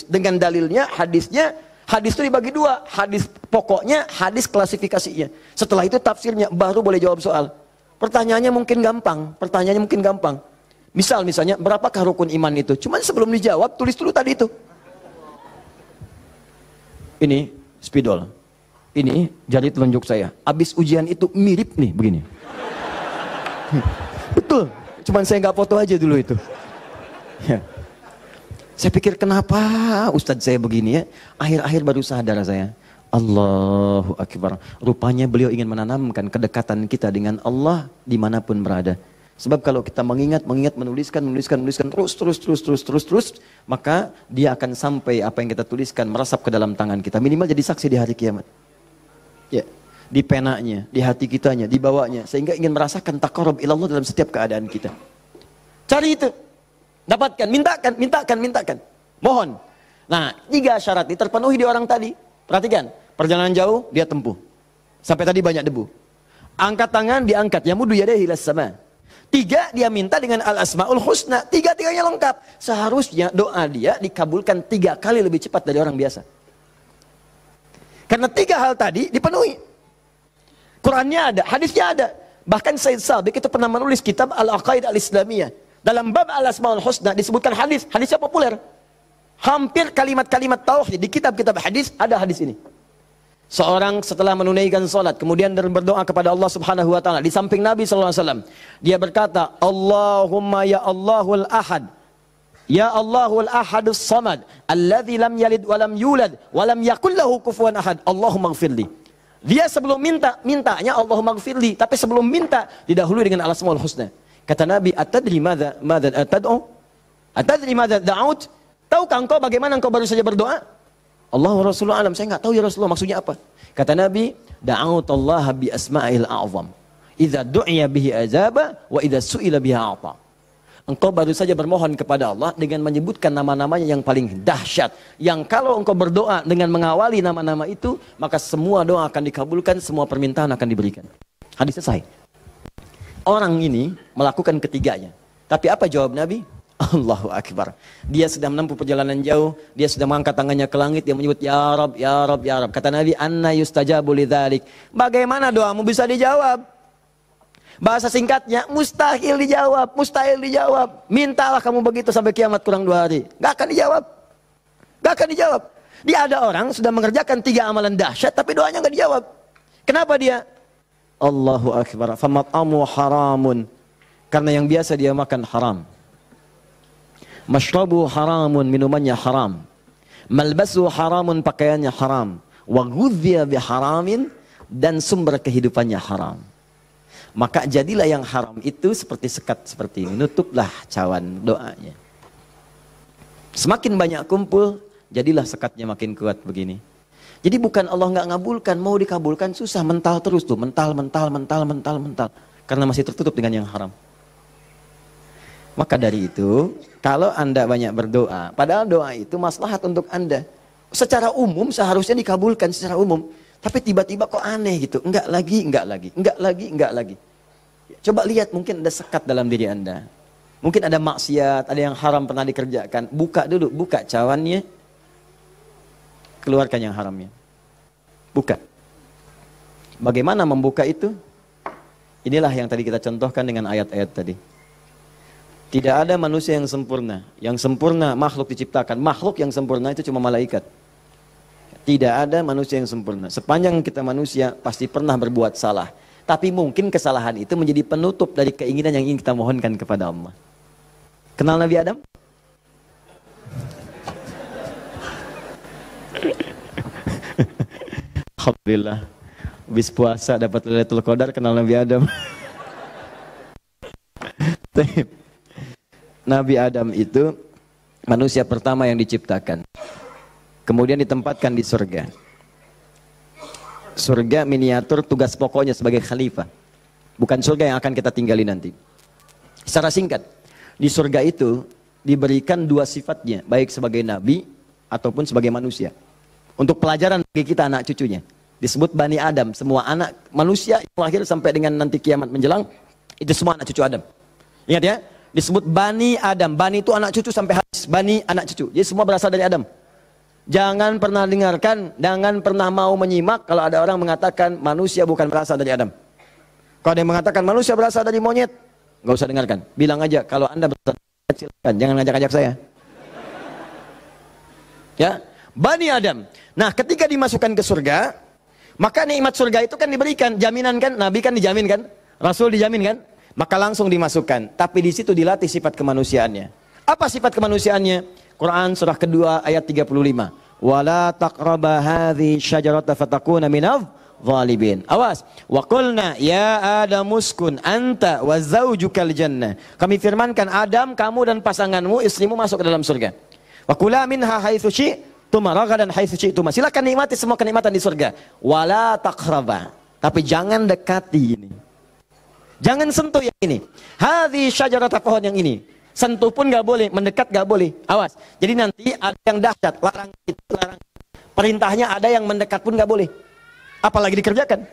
Dengan dalilnya, hadisnya. Hadis itu dibagi 2. Hadis pokoknya, hadis klasifikasinya. Setelah itu tafsirnya, baru boleh jawab soal. Pertanyaannya mungkin gampang. Misalnya, berapakah rukun iman itu? Cuman sebelum dijawab, tulis dulu tadi itu. Ini spidol. Ini jari telunjuk saya. Abis ujian itu mirip nih, begini. Betul. Cuman saya nggak foto aja dulu itu. Ya. Saya pikir kenapa Ustadz saya begini ya. Akhir-akhir baru sadar saya. Allahu Akbar. Rupanya beliau ingin menanamkan kedekatan kita dengan Allah dimanapun berada. Sebab kalau kita mengingat, menuliskan terus, maka dia akan sampai apa yang kita tuliskan meresap ke dalam tangan kita. Minimal jadi saksi di hari kiamat. Ya, di penanya, di hati kitanya, di bawahnya. Sehingga ingin merasakan taqarrub ilallah dalam setiap keadaan kita. Cari itu. Dapatkan, mintakan. Mohon. Nah, 3 syarat ini terpenuhi di orang tadi. Perhatikan, perjalanan jauh dia tempuh. Sampai tadi banyak debu. Angkat tangan diangkat, yamudu yadayhi ilas sama. 3 dia minta dengan al-asmaul husna. 3-tiganya lengkap. Seharusnya doa dia dikabulkan 3 kali lebih cepat dari orang biasa. Karena 3 hal tadi dipenuhi. Qurannya ada, hadisnya ada. Bahkan Said Sabiq itu pernah menulis kitab Al-Aqaid Al-Islamiyah. Dalam bab al-asmaul husna disebutkan hadis. Hadisnya populer. Hampir kalimat-kalimat tauhid di kitab-kitab hadis ada hadis ini. Seorang setelah menunaikan salat kemudian berdoa kepada Allah Subhanahu wa taala di samping Nabi sallallahu alaihi wasallam, dia berkata, "Allahumma ya Allahul Ahad, ya Allahul Ahadus Samad, alladzi lam yalid wa lam yulad wa lam yakul lahu kufuwan ahad, Allahumma ighfirli." Dia sebelum mintanya Allahumma ighfirli, tapi sebelum minta didahului dengan al-asmaul husna. Kata Nabi, "Atadri madza tad'u? Atadri madza da'ut?" Tahukah engkau bagaimana engkau baru saja berdoa? Allah wa Rasulullah alam, saya nggak tahu ya Rasulullah maksudnya apa. Kata Nabi, da'autallah bi asma'il a'zam. Idza du'iya bihi azaba wa idza su'ila biha a'ta. Engkau baru saja bermohon kepada Allah dengan menyebutkan nama-namanya yang paling dahsyat. Yang kalau engkau berdoa dengan mengawali nama-nama itu, maka semua doa akan dikabulkan, semua permintaan akan diberikan. Hadis selesai. Orang ini melakukan ketiganya. Tapi apa jawab Nabi? Allahu Akbar. Dia sudah menempuh perjalanan jauh, dia sudah mengangkat tangannya ke langit, dia menyebut ya Rab, ya Rab, ya Rab. Kata Nabi, anna yustajabu lidzalik. Bagaimana doamu bisa dijawab? Bahasa singkatnya, mustahil dijawab, mustahil dijawab. Mintalah kamu begitu sampai kiamat kurang 2 hari. Gak akan dijawab. Gak akan dijawab. Dia ada orang sudah mengerjakan 3 amalan dahsyat tapi doanya gak dijawab. Kenapa dia? Allahu Akbar. Famat'amu haramun. Karena yang biasa dia makan haram. Mashrabu haramun, minumannya haram. Malbasu haramun, pakaiannya haram. Wa ghudhiya biharamin, dan sumber kehidupannya haram. Maka jadilah yang haram itu seperti sekat seperti ini. Nutuplah cawan doanya. Semakin banyak kumpul, jadilah sekatnya makin kuat begini. Jadi bukan Allah nggak ngabulkan, mau dikabulkan susah, mental terus tuh, mental. Karena masih tertutup dengan yang haram. Maka dari itu, kalau Anda banyak berdoa, padahal doa itu maslahat untuk Anda. Secara umum seharusnya dikabulkan secara umum. Tapi tiba-tiba kok aneh gitu. Enggak lagi. Coba lihat, mungkin ada sekat dalam diri Anda. Mungkin ada maksiat, ada yang haram pernah dikerjakan. Buka dulu, buka cawannya. Keluarkan yang haramnya. Buka. Bagaimana membuka itu? Inilah yang tadi kita contohkan dengan ayat-ayat tadi. Tidak ada manusia yang sempurna. Yang sempurna makhluk diciptakan. Makhluk yang sempurna itu cuma malaikat. Tidak ada manusia yang sempurna. Sepanjang kita manusia pasti pernah berbuat salah. Tapi mungkin kesalahan itu menjadi penutup dari keinginan yang ingin kita mohonkan kepada Allah. Kenal Nabi Adam? Alhamdulillah. Habis puasa dapat Lailatul Qadar, kenal Nabi Adam. Nabi Adam itu manusia pertama yang diciptakan. Kemudian ditempatkan di surga. Surga miniatur, tugas pokoknya sebagai khalifah. Bukan surga yang akan kita tinggali nanti. Secara singkat, di surga itu diberikan 2 sifatnya, baik sebagai nabi ataupun sebagai manusia. Untuk pelajaran bagi kita anak cucunya. Disebut Bani Adam, semua anak manusia yang lahir sampai dengan nanti kiamat menjelang, itu semua anak cucu Adam. Ingat ya? Disebut Bani Adam. Bani itu anak cucu sampai habis. Bani anak cucu. Jadi semua berasal dari Adam. Jangan pernah dengarkan, jangan pernah mau menyimak kalau ada orang mengatakan manusia bukan berasal dari Adam. Kalau ada yang mengatakan manusia berasal dari monyet, nggak usah dengarkan. Bilang aja kalau Anda berasal dari monyet, silakan. Jangan ngajak-ngajak saya. Ya, Bani Adam. Nah, ketika dimasukkan ke surga, maka nikmat surga itu kan diberikan, jaminan kan, Nabi kan dijamin kan, Rasul dijamin kan. Maka langsung dimasukkan. Tapi di situ dilatih sifat kemanusiaannya. Apa sifat kemanusiaannya? Quran surah kedua ayat 35. Wala taqraba hadhihi syajarata fatakuna minadh zalimin. Awas. Wa qulna ya Adam uskun anta wa zaujukal jannah. Kami firmankan Adam, kamu dan pasanganmu, istrimu masuk ke dalam surga. Wa kula minha haitsu syi'tuma ragadan haitsu syi'tuma. Silakan nikmati semua kenikmatan di surga. Wala taqraba. Tapi jangan dekati ini. Jangan sentuh yang ini. Hadhi syajarata, pohon yang ini. Sentuh pun gak boleh, mendekat gak boleh. Awas. Jadi nanti ada yang dahsyat, larang itu, larang. Perintahnya ada yang mendekat pun gak boleh. Apalagi dikerjakan.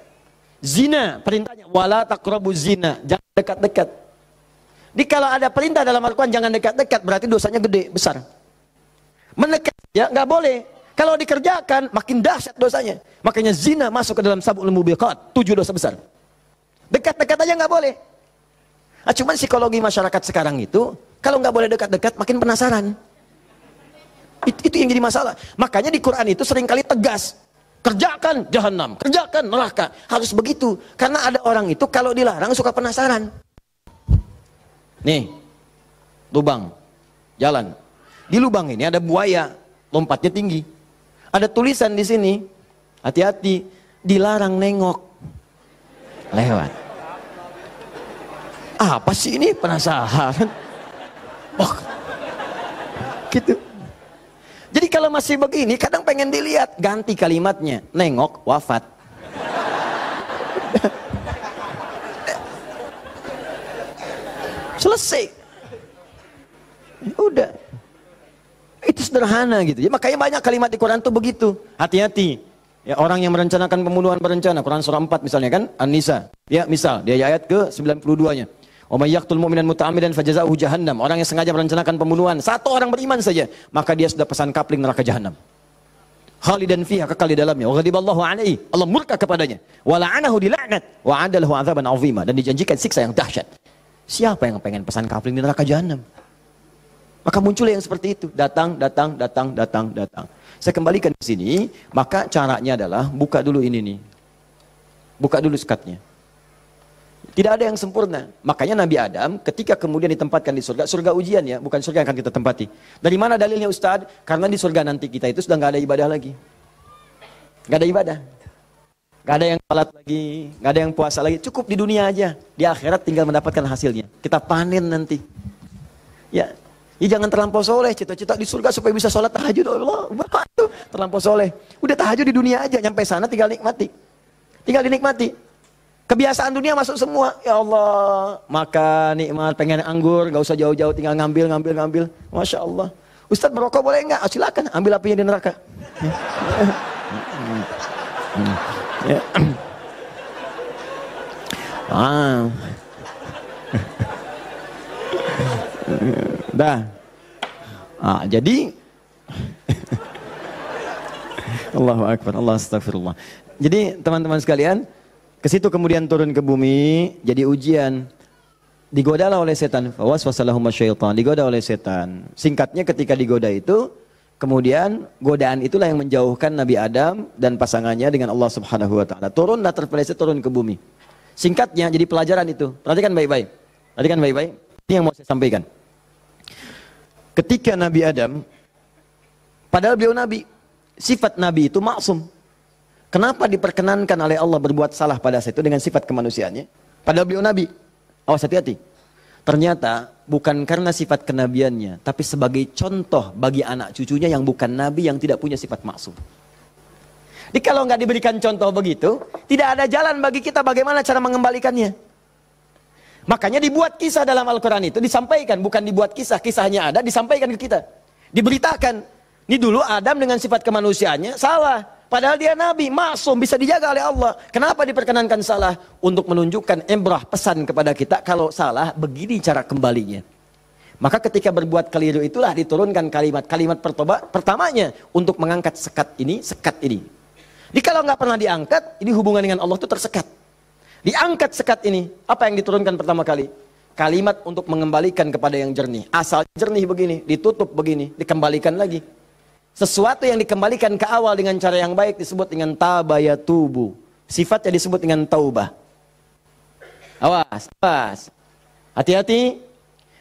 Zina, perintahnya wala taqrabu zina, jangan dekat-dekat. Di kalau ada perintah dalam Al-Quran jangan dekat-dekat, berarti dosanya gede, besar. Mendekat ya nggak boleh. Kalau dikerjakan makin dahsyat dosanya. Makanya zina masuk ke dalam sab'ul mubiqat, 7 dosa besar. Dekat-dekat aja nggak boleh. Nah, cuman psikologi masyarakat sekarang itu, kalau nggak boleh dekat-dekat makin penasaran. Itu yang jadi masalah. Makanya di Quran itu seringkali tegas. Kerjakan jahanam, kerjakan neraka. Harus begitu. Karena ada orang itu kalau dilarang suka penasaran. Nih, lubang, jalan. Di lubang ini ada buaya, lompatnya tinggi. Ada tulisan di sini, hati-hati, dilarang nengok. Lewat. Apa sih ini? Penasaran. Oh, gitu. Jadi kalau masih begini, kadang pengen dilihat, ganti kalimatnya, nengok, wafat. Selesai. Udah. Itu sederhana gitu. Ya, makanya banyak kalimat di Quran tuh begitu. Hati-hati. Ya, orang yang merencanakan pembunuhan berencana, Quran surah 4 misalnya kan, An-Nisa. Ya, misal, dia ayat ke 92-nya. Wa may yaqtul mu'minan muta'ammidan fajaza'uhu jahannam. Orang yang sengaja merencanakan pembunuhan, satu orang beriman saja, maka dia sudah pesan kapling neraka jahanam. Khalidan fiha, kekal di dalamnya. Wa ghadiballahu alaihi, Allah murka kepadanya. Wa la'anahu dila'nat wa 'adalahu 'adzaban 'azima, dan dijanjikan siksa yang dahsyat. Siapa yang pengen pesan kapling di neraka jahanam? Maka muncul yang seperti itu, datang. Saya kembalikan ke sini, maka caranya adalah buka dulu ini nih. Buka dulu sekatnya. Tidak ada yang sempurna. Makanya Nabi Adam ketika kemudian ditempatkan di surga, surga ujian ya, bukan surga yang akan kita tempati. Dari mana dalilnya Ustaz? Karena di surga nanti kita itu sudah nggak ada ibadah lagi. Nggak ada ibadah. Nggak ada yang salat lagi, nggak ada yang puasa lagi. Cukup di dunia aja. Di akhirat tinggal mendapatkan hasilnya. Kita panen nanti. Ya, jangan terlampau soleh. Cita-cita di surga supaya bisa sholat tahajud. Allah, itu terlampau soleh. Udah tahajud di dunia aja. Nyampe sana tinggal nikmati. Tinggal dinikmati. Kebiasaan dunia masuk semua. Ya Allah, makan nikmat, pengen anggur, gak usah jauh-jauh, tinggal ngambil. Masya Allah. Ustadz merokok boleh nggak? Oh, silakan, ambil apinya di neraka. Ya. Dah. Jadi Allahu Akbar, Allah astagfirullah. Jadi teman-teman sekalian, ke situ kemudian turun ke bumi, jadi ujian. Digodalah oleh setan. Waswasalahum syaitan, digoda oleh setan. Singkatnya ketika digoda itu, kemudian godaan itulah yang menjauhkan Nabi Adam dan pasangannya dengan Allah Subhanahu wa taala. Turunlah terpeleset turun ke bumi. Singkatnya jadi pelajaran itu. Perhatikan baik-baik. Ini yang mau saya sampaikan. Ketika Nabi Adam, padahal beliau nabi, sifat nabi itu maksum. Kenapa diperkenankan oleh Allah berbuat salah pada saat itu dengan sifat kemanusiaannya? Padahal beliau nabi. Awas hati-hati. Ternyata bukan karena sifat kenabiannya, tapi sebagai contoh bagi anak cucunya yang bukan nabi, yang tidak punya sifat maksum. Jadi kalau nggak diberikan contoh begitu, tidak ada jalan bagi kita bagaimana cara mengembalikannya. Makanya dibuat kisah dalam Al-Quran itu, disampaikan, bukan dibuat kisah, kisahnya ada, disampaikan ke kita. Diberitakan, ini dulu Adam dengan sifat kemanusiaannya salah. Padahal dia nabi, maksum, bisa dijaga oleh Allah. Kenapa diperkenankan salah? Untuk menunjukkan ibrah, pesan kepada kita, kalau salah, begini cara kembalinya. Maka ketika berbuat keliru itulah diturunkan kalimat pertamanya untuk mengangkat sekat ini. Jadi kalau nggak pernah diangkat, ini hubungan dengan Allah itu tersekat. Diangkat sekat ini, apa yang diturunkan pertama kali? Kalimat untuk mengembalikan kepada yang jernih. Asal jernih begini, ditutup begini, dikembalikan lagi. Sesuatu yang dikembalikan ke awal dengan cara yang baik disebut dengan tabayatubu. Sifatnya disebut dengan taubah. Awas. Hati-hati.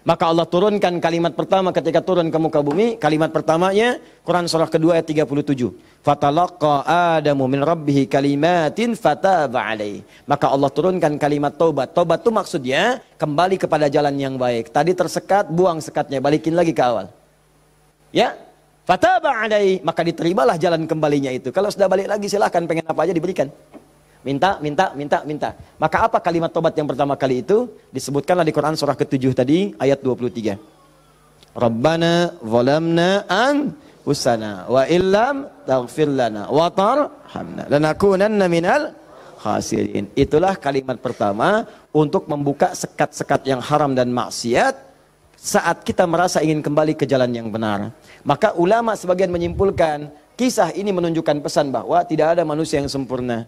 Maka Allah turunkan kalimat pertama ketika turun ke muka bumi. Kalimat pertamanya, Quran surah kedua ayat 37. Fatalaqa Adamu min rabbihi kalimatin fataba alaih. Maka Allah turunkan kalimat taubat. Taubat itu maksudnya kembali kepada jalan yang baik. Tadi tersekat, buang sekatnya, balikin lagi ke awal. Ya. Fataba alaih, maka diterimalah jalan kembalinya itu. Kalau sudah balik lagi silahkan, pengen apa aja diberikan. Minta. Maka apa kalimat tobat yang pertama kali itu? Disebutkanlah di Quran surah ke-7 tadi, ayat 23. Rabbana zalamna anfusana wa illam taghfir lana wa tarhamna lanakunanna minal khasirin. Itulah kalimat pertama untuk membuka sekat-sekat yang haram dan maksiat saat kita merasa ingin kembali ke jalan yang benar. Maka ulama sebagian menyimpulkan, kisah ini menunjukkan pesan bahwa tidak ada manusia yang sempurna.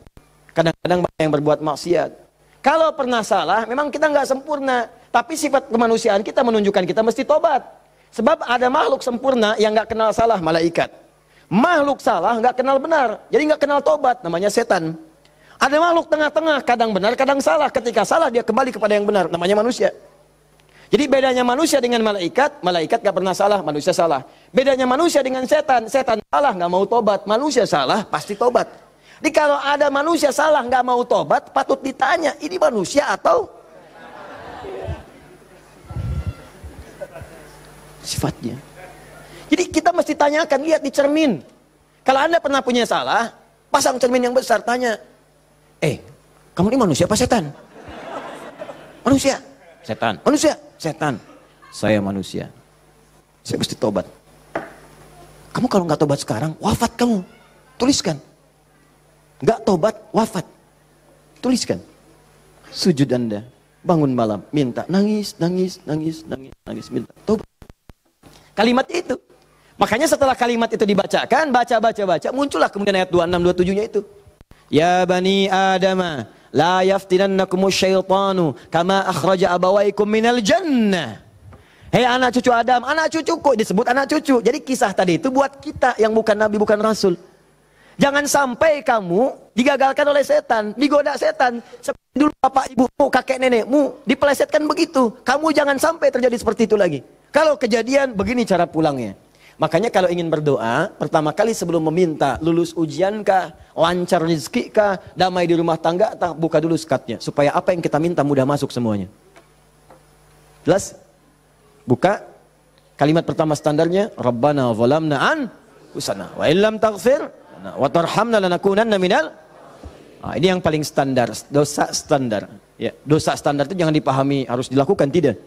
Kadang-kadang banyak yang berbuat maksiat. Kalau pernah salah, memang kita nggak sempurna. Tapi sifat kemanusiaan kita menunjukkan kita mesti tobat. Sebab ada makhluk sempurna yang nggak kenal salah, malaikat. Makhluk salah nggak kenal benar, jadi nggak kenal tobat, namanya setan. Ada makhluk tengah-tengah, kadang benar, kadang salah. Ketika salah dia kembali kepada yang benar, namanya manusia. Jadi bedanya manusia dengan malaikat, malaikat gak pernah salah, manusia salah. Bedanya manusia dengan setan, setan salah gak mau tobat, manusia salah pasti tobat. Jadi kalau ada manusia salah gak mau tobat, patut ditanya, ini manusia atau sifatnya. Jadi kita mesti tanyakan, lihat di cermin. Kalau Anda pernah punya salah, pasang cermin yang besar, tanya, kamu ini manusia apa setan? Manusia. Setan. Manusia. Setan. Saya manusia. Saya mesti tobat. Kamu kalau nggak tobat sekarang, wafat kamu. Tuliskan. Nggak tobat, wafat. Tuliskan. Sujud Anda. Bangun malam. Minta. Nangis, nangis, nangis, nangis, nangis. Minta. Tobat. Kalimat itu. Makanya setelah kalimat itu dibacakan, baca, muncullah kemudian ayat 26, 27-nya itu. Ya bani Adama, la yaftinannakumus syaitanu kama akhraja abawaikum minal jannah. Hei anak cucu Adam, anak cucuku, disebut anak cucu. Jadi kisah tadi itu buat kita yang bukan nabi, bukan rasul. Jangan sampai kamu digagalkan oleh setan, digoda setan. Seperti dulu bapak ibumu, kakek nenekmu dipelesetkan begitu. Kamu jangan sampai terjadi seperti itu lagi. Kalau kejadian begini cara pulangnya. Makanya kalau ingin berdoa, pertama kali sebelum meminta lulus ujian kah, lancar rezeki kah, damai di rumah tangga, buka dulu sekatnya. Supaya apa yang kita minta mudah masuk semuanya. Jelas? Buka. Kalimat pertama standarnya, Rabbana zalamna anfusana wa illam taghfir wa tarhamna lanakunanna minal. Ini yang paling standar, dosa standar. Ya, dosa standar itu jangan dipahami harus dilakukan, tidak.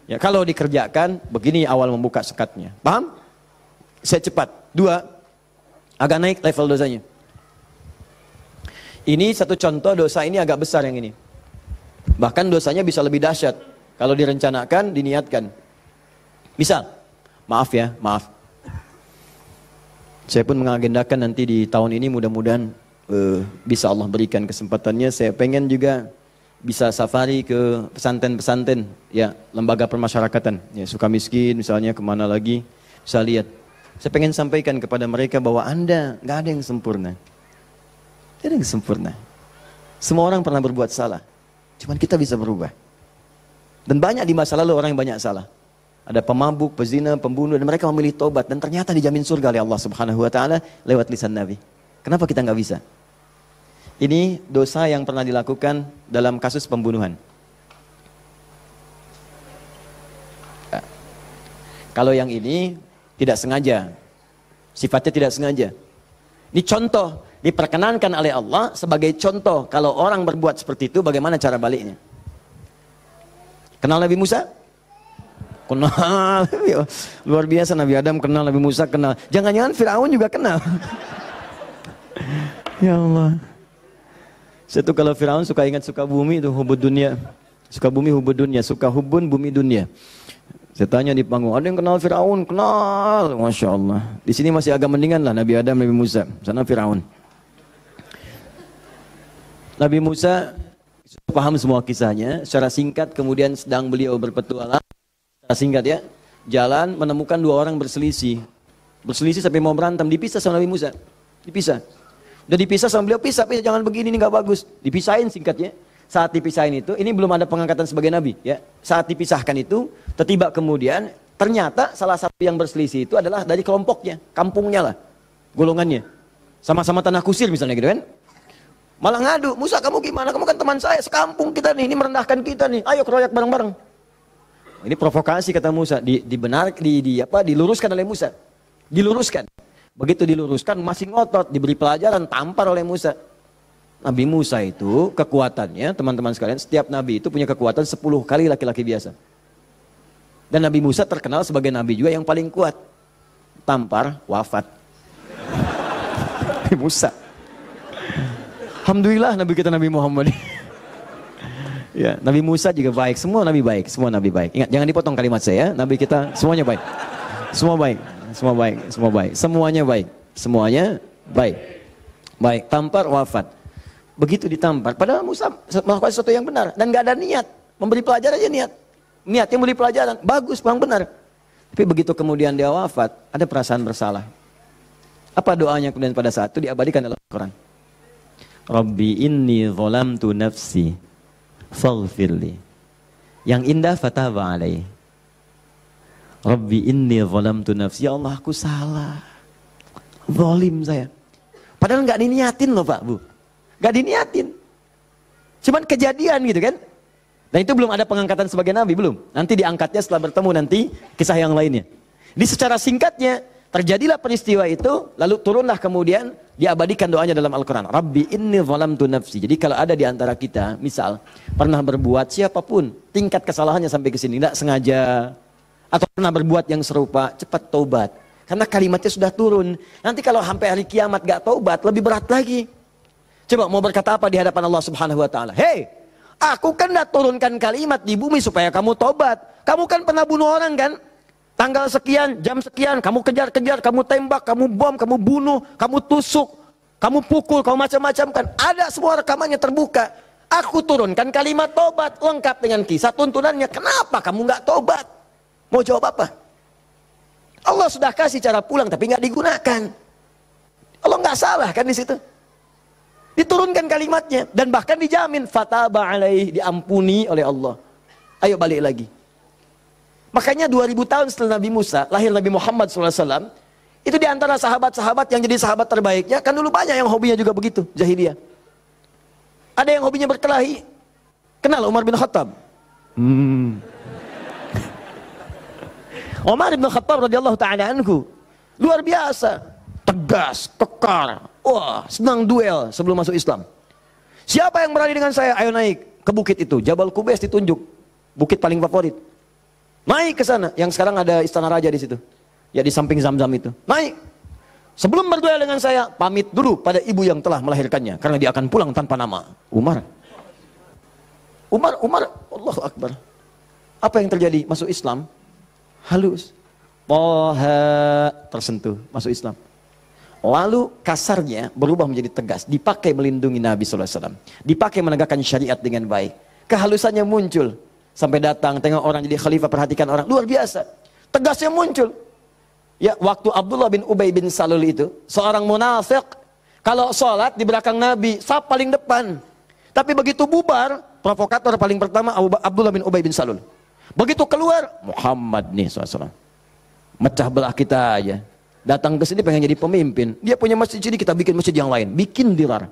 Ya, kalau dikerjakan, begini awal membuka sekatnya. Paham? Saya cepat. 2, agak naik level dosanya. Ini satu contoh dosa ini agak besar yang ini. Bahkan dosanya bisa lebih dahsyat kalau direncanakan, diniatkan. Misal, maaf ya, maaf. Saya pun mengagendakan nanti di tahun ini mudah-mudahan bisa Allah berikan kesempatannya. Saya pengen juga bisa safari ke pesantren-pesantren, ya, lembaga permasyarakatan, ya, Sukamiskin misalnya, kemana lagi, bisa lihat. Saya pengen sampaikan kepada mereka bahwa Anda nggak ada yang sempurna. Tidak ada yang sempurna. Semua orang pernah berbuat salah. Cuman kita bisa berubah. Dan banyak di masa lalu orang yang banyak salah. Ada pemabuk, pezina, pembunuh, dan mereka memilih tobat. Dan ternyata dijamin surga oleh Allah Subhanahu Wa Taala lewat lisan Nabi. Kenapa kita nggak bisa? Ini dosa yang pernah dilakukan dalam kasus pembunuhan. Kalau yang ini tidak sengaja, sifatnya tidak sengaja. Ini contoh, diperkenankan oleh Allah sebagai contoh kalau orang berbuat seperti itu bagaimana cara baliknya. Kenal Nabi Musa? Kenal. Luar biasa, Nabi Adam kenal, Nabi Musa kenal. Jangan-jangan Firaun juga kenal. Ya Allah. Saya tuh kalau Firaun suka ingat suka bumi itu hubud dunia. Suka bumi hubud dunia, suka hubun bumi dunia. Saya tanya di panggung, ada yang kenal Firaun? Kenal, Masya Allah. Di sini masih agak mendingan lah Nabi Adam, Nabi Musa. Sana Firaun. Nabi Musa paham semua kisahnya. Secara singkat kemudian sedang beliau berpetualang. Secara singkat ya, jalan menemukan 2 orang berselisih. Berselisih sampai mau berantem, dipisah sama Nabi Musa. Dipisah. Udah dipisah sama beliau, pisah, jangan begini, ini gak bagus. Dipisahin singkatnya. Saat dipisahin itu, ini belum ada pengangkatan sebagai nabi, ya. Saat dipisahkan itu, tiba kemudian ternyata salah satu yang berselisih itu adalah dari kelompoknya, kampungnya lah, golongannya. Sama-sama tanah kusir misalnya gitu kan. Malah ngadu, Musa kamu gimana? Kamu kan teman saya, sekampung kita nih, ini merendahkan kita nih. Ayo keroyak bareng-bareng. Ini provokasi kata Musa, diluruskan oleh Musa. Diluruskan. Begitu diluruskan masih ngotot, diberi pelajaran, tampar oleh Musa. Nabi Musa itu kekuatannya, teman-teman sekalian, setiap nabi itu punya kekuatan 10 kali laki-laki biasa. Dan Nabi Musa terkenal sebagai nabi juga yang paling kuat. Tampar, wafat. Nabi Musa. Alhamdulillah Nabi kita Nabi Muhammad. Ya, Nabi Musa juga baik, semua Nabi baik, semua Nabi baik. Ingat, jangan dipotong kalimat saya, Nabi kita semuanya baik. Semua baik, semua baik, semua baik. Semuanya baik, semuanya baik. Baik, tampar wafat. Begitu ditampar, padahal Musa melakukan sesuatu yang benar dan gak ada niat. Memberi pelajaran aja niat. Niatnya memberi pelajaran, bagus, memang benar. Tapi begitu kemudian dia wafat, ada perasaan bersalah. Apa doanya kemudian pada saat itu diabadikan dalam Al-Quran? Rabbi inni zalamtu nafsi faghfirli. Yang indah fataba alaih. Rabbi inni zalamtu nafsi. Ya Allah, aku salah. Zalim saya. Padahal nggak diniatin loh Pak, Bu. Nggak diniatin. Cuman kejadian gitu kan. Dan itu belum ada pengangkatan sebagai nabi, belum. Nanti diangkatnya setelah bertemu nanti kisah yang lainnya. Di secara singkatnya, terjadilah peristiwa itu, lalu turunlah kemudian diabadikan doanya dalam Al-Quran. Rabbi inni zalamtu nafsi. Jadi kalau ada di antara kita, misal, pernah berbuat siapapun, tingkat kesalahannya sampai ke sini, tidak sengaja, atau pernah berbuat yang serupa, cepat taubat. Karena kalimatnya sudah turun. Nanti kalau sampai hari kiamat gak taubat, lebih berat lagi. Coba mau berkata apa di hadapan Allah Subhanahu Wa Taala? Hei, aku kan dah turunkan kalimat di bumi supaya kamu tobat. Kamu kan pernah bunuh orang kan? Tanggal sekian, jam sekian, kamu kejar-kejar, kamu tembak, kamu bom, kamu bunuh, kamu tusuk, kamu pukul, kamu macam-macam kan? Ada semua rekamannya terbuka. Aku turunkan kalimat tobat lengkap dengan kisah tuntunannya. Kenapa kamu nggak tobat? Mau jawab apa? Allah sudah kasih cara pulang tapi nggak digunakan. Allah nggak salah kan di situ. Diturunkan kalimatnya dan bahkan dijamin fataba alaih, diampuni oleh Allah. Ayo balik lagi. Makanya 2000 tahun setelah Nabi Musa lahir Nabi Muhammad SAW. Itu diantara sahabat-sahabat yang jadi sahabat terbaiknya. Kan dulu banyak yang hobinya juga begitu, jahiliyah. Ada yang hobinya berkelahi. Kenal Umar bin Khattab? Umar bin Khattab radhiyallahu ta'ala anhu luar biasa, tegas, kekar. Wah, senang duel sebelum masuk Islam. Siapa yang berani dengan saya? Ayo naik ke bukit itu. Jabal Qubais ditunjuk. Bukit paling favorit. Naik ke sana. Yang sekarang ada istana raja di situ. Ya di samping Zam-Zam itu. Naik. Sebelum berduel dengan saya, pamit dulu pada ibu yang telah melahirkannya. Karena dia akan pulang tanpa nama. Umar, Allahu Akbar. Apa yang terjadi? Masuk Islam. Halus. Toha, tersentuh. Masuk Islam. Lalu kasarnya berubah menjadi tegas, dipakai melindungi Nabi SAW, dipakai menegakkan syariat dengan baik. Kehalusannya muncul, sampai datang tengok orang jadi khalifah, perhatikan orang, luar biasa. Tegasnya muncul. Ya, waktu Abdullah bin Ubay bin Salul itu, seorang munafik, kalau sholat di belakang Nabi, saf paling depan. Tapi begitu bubar, provokator paling pertama Abdullah bin Ubay bin Salul. Begitu keluar, Muhammad nih SAW. Mecah belah kita aja. Datang ke sini pengen jadi pemimpin. Dia punya masjid sini, kita bikin masjid yang lain. Bikin dilar.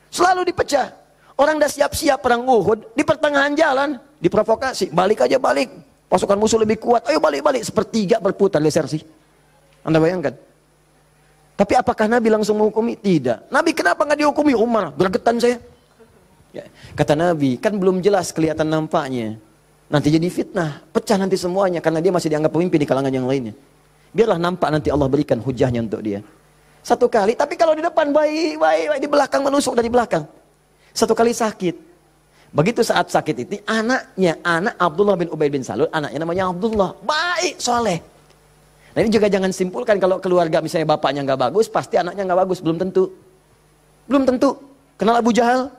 Selalu dipecah. Orang dah siap-siap perang Uhud, di pertengahan jalan, diprovokasi. Balik aja balik. Pasukan musuh lebih kuat. Ayo balik-balik. Sepertiga berputar desersi. Anda bayangkan. Tapi apakah Nabi langsung menghukumi? Tidak. Nabi kenapa nggak dihukumi? Umar, gregetan saya. Ya. Kata Nabi, kan belum jelas kelihatan nampaknya. Nanti jadi fitnah. Pecah nanti semuanya. Karena dia masih dianggap pemimpin di kalangan yang lainnya. Biarlah nampak nanti Allah berikan hujahnya untuk dia. Satu kali, tapi kalau di depan baik, di belakang menusuk dari belakang. Satu kali sakit. Begitu saat sakit itu, anak Abdullah bin Ubay bin Salul, anaknya namanya Abdullah. Baik, soleh. Nah ini juga jangan simpulkan kalau keluarga misalnya bapaknya nggak bagus, pasti anaknya nggak bagus. Belum tentu. Belum tentu. Kenal Abu Jahal?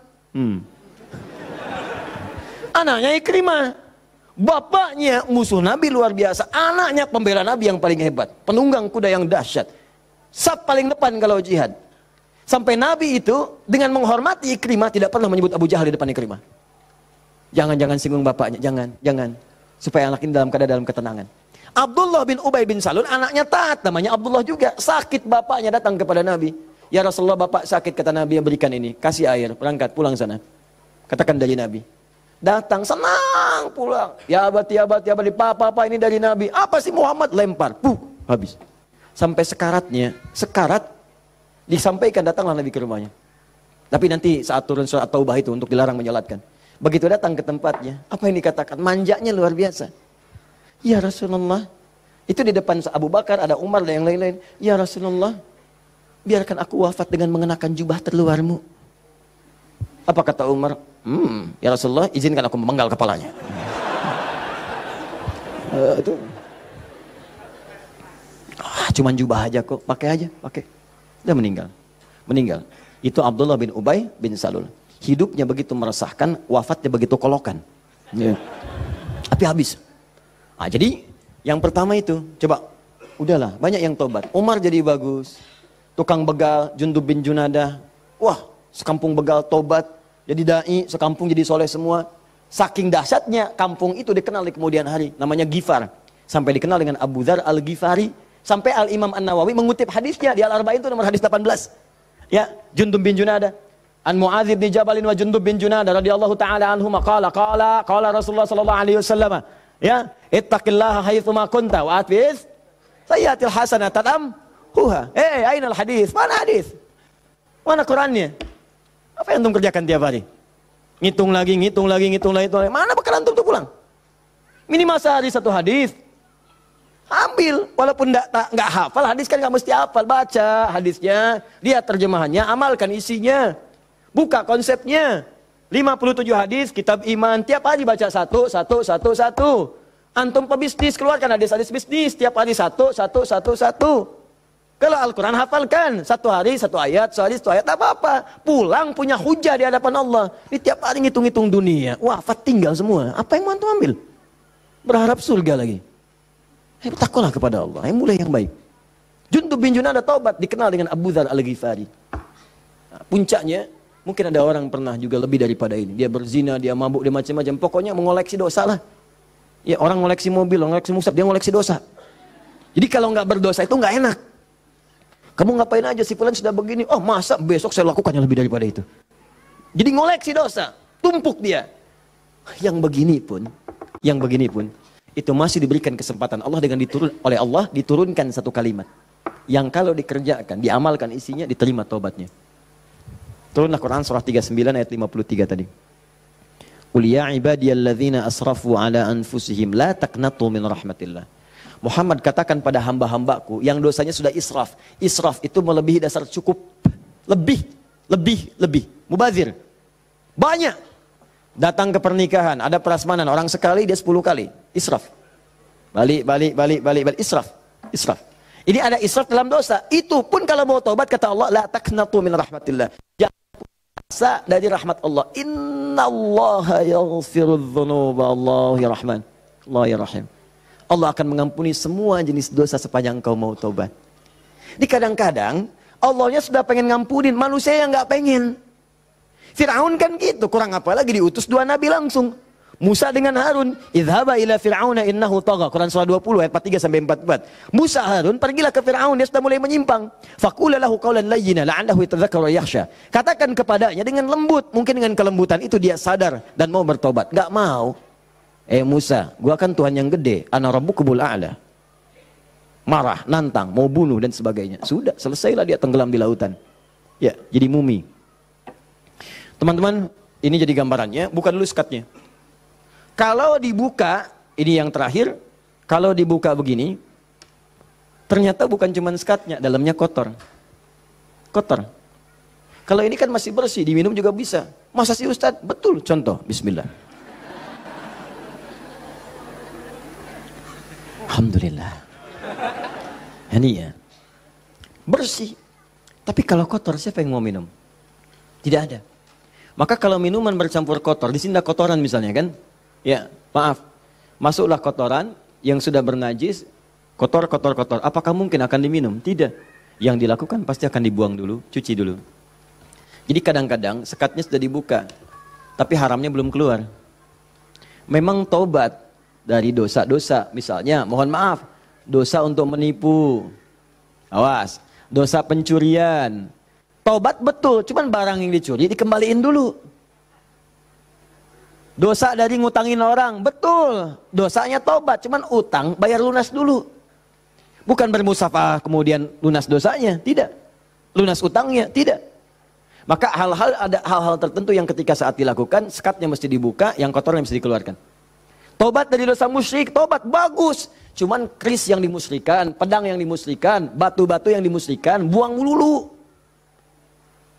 Anaknya Ikrimah. Bapaknya musuh Nabi luar biasa, anaknya pembela Nabi yang paling hebat, penunggang kuda yang dahsyat, saf paling depan kalau jihad. Sampai Nabi itu dengan menghormati Ikrimah tidak pernah menyebut Abu Jahal di depan Ikrimah. Jangan singgung bapaknya, jangan, supaya anak ini dalam ketenangan. Abdullah bin Ubay bin Salul anaknya taat, namanya Abdullah juga. Sakit bapaknya datang kepada Nabi. Ya Rasulullah, bapak sakit, kata Nabi, yang berikan ini, kasih air, berangkat pulang sana. Katakan dari Nabi. Datang senang pulang. Ya abadi, papa ini dari Nabi. Apa sih Muhammad? Lempar. Habis. Sampai sekarat disampaikan, datanglah Nabi ke rumahnya. Tapi nanti saat turun surat Taubah itu untuk dilarang menyolatkan. Begitu datang ke tempatnya, apa yang dikatakan? Manjanya luar biasa. Ya Rasulullah, itu di depan Abu Bakar, ada Umar dan yang lain-lain. Ya Rasulullah, biarkan aku wafat dengan mengenakan jubah terluarmu. Apa kata Umar? Ya Rasulullah, izinkan aku memenggal kepalanya. Itu cuman jubah aja kok, pakai aja, pakai. Dia meninggal. Itu Abdullah bin Ubay bin Salul. Hidupnya begitu meresahkan, wafatnya begitu kolokan. Ya. Tapi habis. Nah, jadi yang pertama itu, coba, udahlah, banyak yang tobat. Umar jadi bagus. Tukang begal, Jundub bin Junadah. Wah, sekampung begal tobat. Jadi dai, sekampung jadi soleh semua. Saking dahsyatnya, kampung itu dikenal di kemudian hari. Namanya Ghifar. Sampai dikenal dengan Abu Dzar al-Ghifari. Sampai Al-Imam An-Nawawi mengutip hadisnya di Al-Arba'in itu nomor hadis 18. Ya, Jundub bin Junadah. An Mu'adz bin Jabalin wa Jundub bin Junadah radhiyallahu taala anhuma qala Rasulullah sallallahu alaihi wasallam, ya, ittaqillaha haitsu ma kunta wa atbi'is sayyi'atil hasanata tamhuha. Ainal hadis? Mana hadis? Mana Qur'annya? Apa yang antum kerjakan tiap hari? Ngitung lagi. Mana bekal antum tuh pulang? Minimal sehari satu hadis. Ambil, walaupun nggak hafal hadis kan nggak mesti hafal, baca hadisnya, lihat terjemahannya, amalkan isinya, buka konsepnya. 57 hadis kitab iman, tiap hari baca satu. Antum pebisnis, keluarkan hadis-hadis bisnis, tiap hari satu. Kalau Al-Quran hafalkan, satu hari satu ayat, tak apa-apa. Pulang punya hujah di hadapan Allah. Ini tiap hari ngitung-ngitung dunia, wafat tinggal semua. Apa yang mau antum ambil? Berharap surga lagi. Takutlah kepada Allah, mulai yang baik. Jundub bin Junadah taubat, dikenal dengan Abu Dzar al-Ghifari. Nah, puncaknya, mungkin ada orang pernah juga lebih daripada ini. Dia berzina, dia mabuk, dia macam-macam. Pokoknya mengoleksi dosa lah. Ya, orang ngoleksi mobil, ngoleksi musab, dia ngoleksi dosa. Jadi kalau nggak berdosa itu nggak enak. Kamu ngapain aja, si fulan sudah begini. Oh masa besok saya lakukan yang lebih daripada itu. Jadi ngoleksi dosa, tumpuk dia. Yang begini pun, itu masih diberikan kesempatan Allah dengan oleh Allah diturunkan satu kalimat yang kalau dikerjakan, diamalkan isinya, diterima taubatnya. Turunlah Quran surah 39 ayat 53 tadi. Qul ya ibadiyalladzina asrafu ala anfusihim la taqnatu min rahmatillah. Muhammad katakan pada hamba-hambaku yang dosanya sudah israf. Israf itu melebihi dasar cukup. Lebih. Mubazir. Banyak. Datang ke pernikahan, ada prasmanan, orang sekali, dia 10 kali. Israf. Balik. Israf. Ini ada israf dalam dosa. Itu pun kalau mau taubat, kata Allah, la taqnatu min rahmatillah. Jangan puasa dari rahmat Allah. Innallaha yaghfirudz dzunuba, Allah ya Rahman. Allah ya Rahim. Allah akan mengampuni semua jenis dosa sepanjang kau mau taubat. Ini kadang-kadang Allahnya sudah pengen ngampunin, manusia yang nggak pengen. Fir'aun kan gitu, kurang apa lagi diutus 2 nabi langsung. Musa dengan Harun, idhaba ila fir'auna innahu tagha. Quran surah 20 ayat 43 sampai 44. Musa Harun pergilah ke Fir'aun, dia sudah mulai menyimpang. Faqula lahu qawlan layyina la'allahu yatadzakkaru wa yakhsha. Katakan kepadanya dengan lembut, mungkin dengan kelembutan itu dia sadar dan mau bertobat. Enggak mau. Musa, gua kan Tuhan yang gede, ana rabbukumul a'la. Marah, nantang, mau bunuh dan sebagainya. Sudah, selesailah dia tenggelam di lautan. Ya, jadi mumi. Teman-teman, ini jadi gambarannya, buka dulu sekatnya. Kalau dibuka, ini yang terakhir, kalau dibuka begini, ternyata bukan cuma sekatnya, dalamnya kotor. Kotor. Kalau ini kan masih bersih, diminum juga bisa. Masa sih Ustadz? Betul, contoh, bismillah. Alhamdulillah. Ini ya. Bersih. Tapi kalau kotor, siapa yang mau minum? Tidak ada. Maka kalau minuman bercampur kotor, di sini ada kotoran misalnya kan? Ya, maaf. Masuklah kotoran yang sudah bernajis, kotor. Apakah mungkin akan diminum? Tidak. Yang dilakukan pasti akan dibuang dulu, cuci dulu. Jadi kadang-kadang sekatnya sudah dibuka, tapi haramnya belum keluar. Memang taubat dari dosa-dosa, misalnya mohon maaf, dosa untuk menipu. Awas, dosa pencurian. Taubat betul, cuman barang yang dicuri dikembaliin dulu. Dosa dari ngutangin orang, betul. Dosanya taubat, cuman utang bayar lunas dulu. Bukan bermusafah kemudian lunas dosanya, tidak. Lunas utangnya, tidak. Maka ada hal-hal tertentu yang ketika saat dilakukan, sekatnya mesti dibuka, yang kotornya mesti dikeluarkan. Taubat dari dosa musyrik, taubat bagus. Cuman keris yang dimusyrikan, pedang yang dimusyrikan, batu-batu yang dimusyrikan, buang dulu.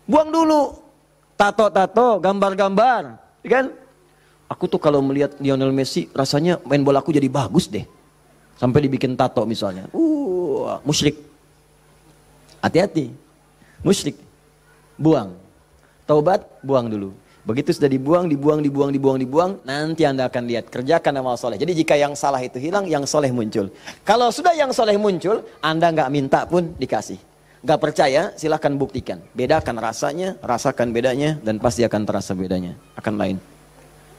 Buang dulu. tato-tato, gambar-gambar, kan? Aku tuh kalau melihat Lionel Messi, rasanya main bola aku jadi bagus deh. Sampai dibikin tato misalnya. Musyrik. Hati-hati. Musyrik. Buang. Taubat, buang dulu. Begitu sudah dibuang, nanti Anda akan lihat, kerjakan amal soleh. Jadi jika yang salah itu hilang, yang soleh muncul. Kalau sudah yang soleh muncul, Anda nggak minta pun dikasih. Nggak percaya, silahkan buktikan. Bedakan rasanya, rasakan bedanya, dan pasti akan terasa bedanya. Akan lain.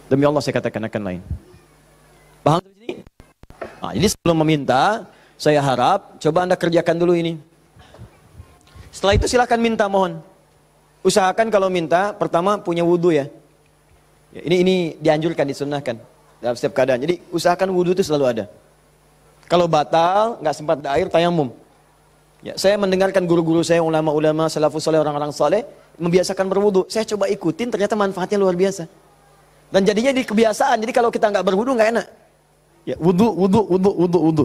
Demi Allah saya katakan akan lain. Paham di sini? Nah, jadi sebelum meminta, saya harap coba Anda kerjakan dulu ini. Setelah itu silahkan minta, mohon. Usahakan kalau minta, pertama punya wudhu ya. Ini dianjurkan, disunnahkan dalam setiap keadaan. Jadi usahakan wudhu itu selalu ada. Kalau batal, nggak sempat ada air, tayamum. Ya, saya mendengarkan guru-guru saya, ulama-ulama, salafus saleh, orang-orang saleh, membiasakan berwudhu. Saya coba ikutin, ternyata manfaatnya luar biasa. Dan jadinya di kebiasaan, jadi kalau kita nggak berwudhu nggak enak. Ya, wudhu.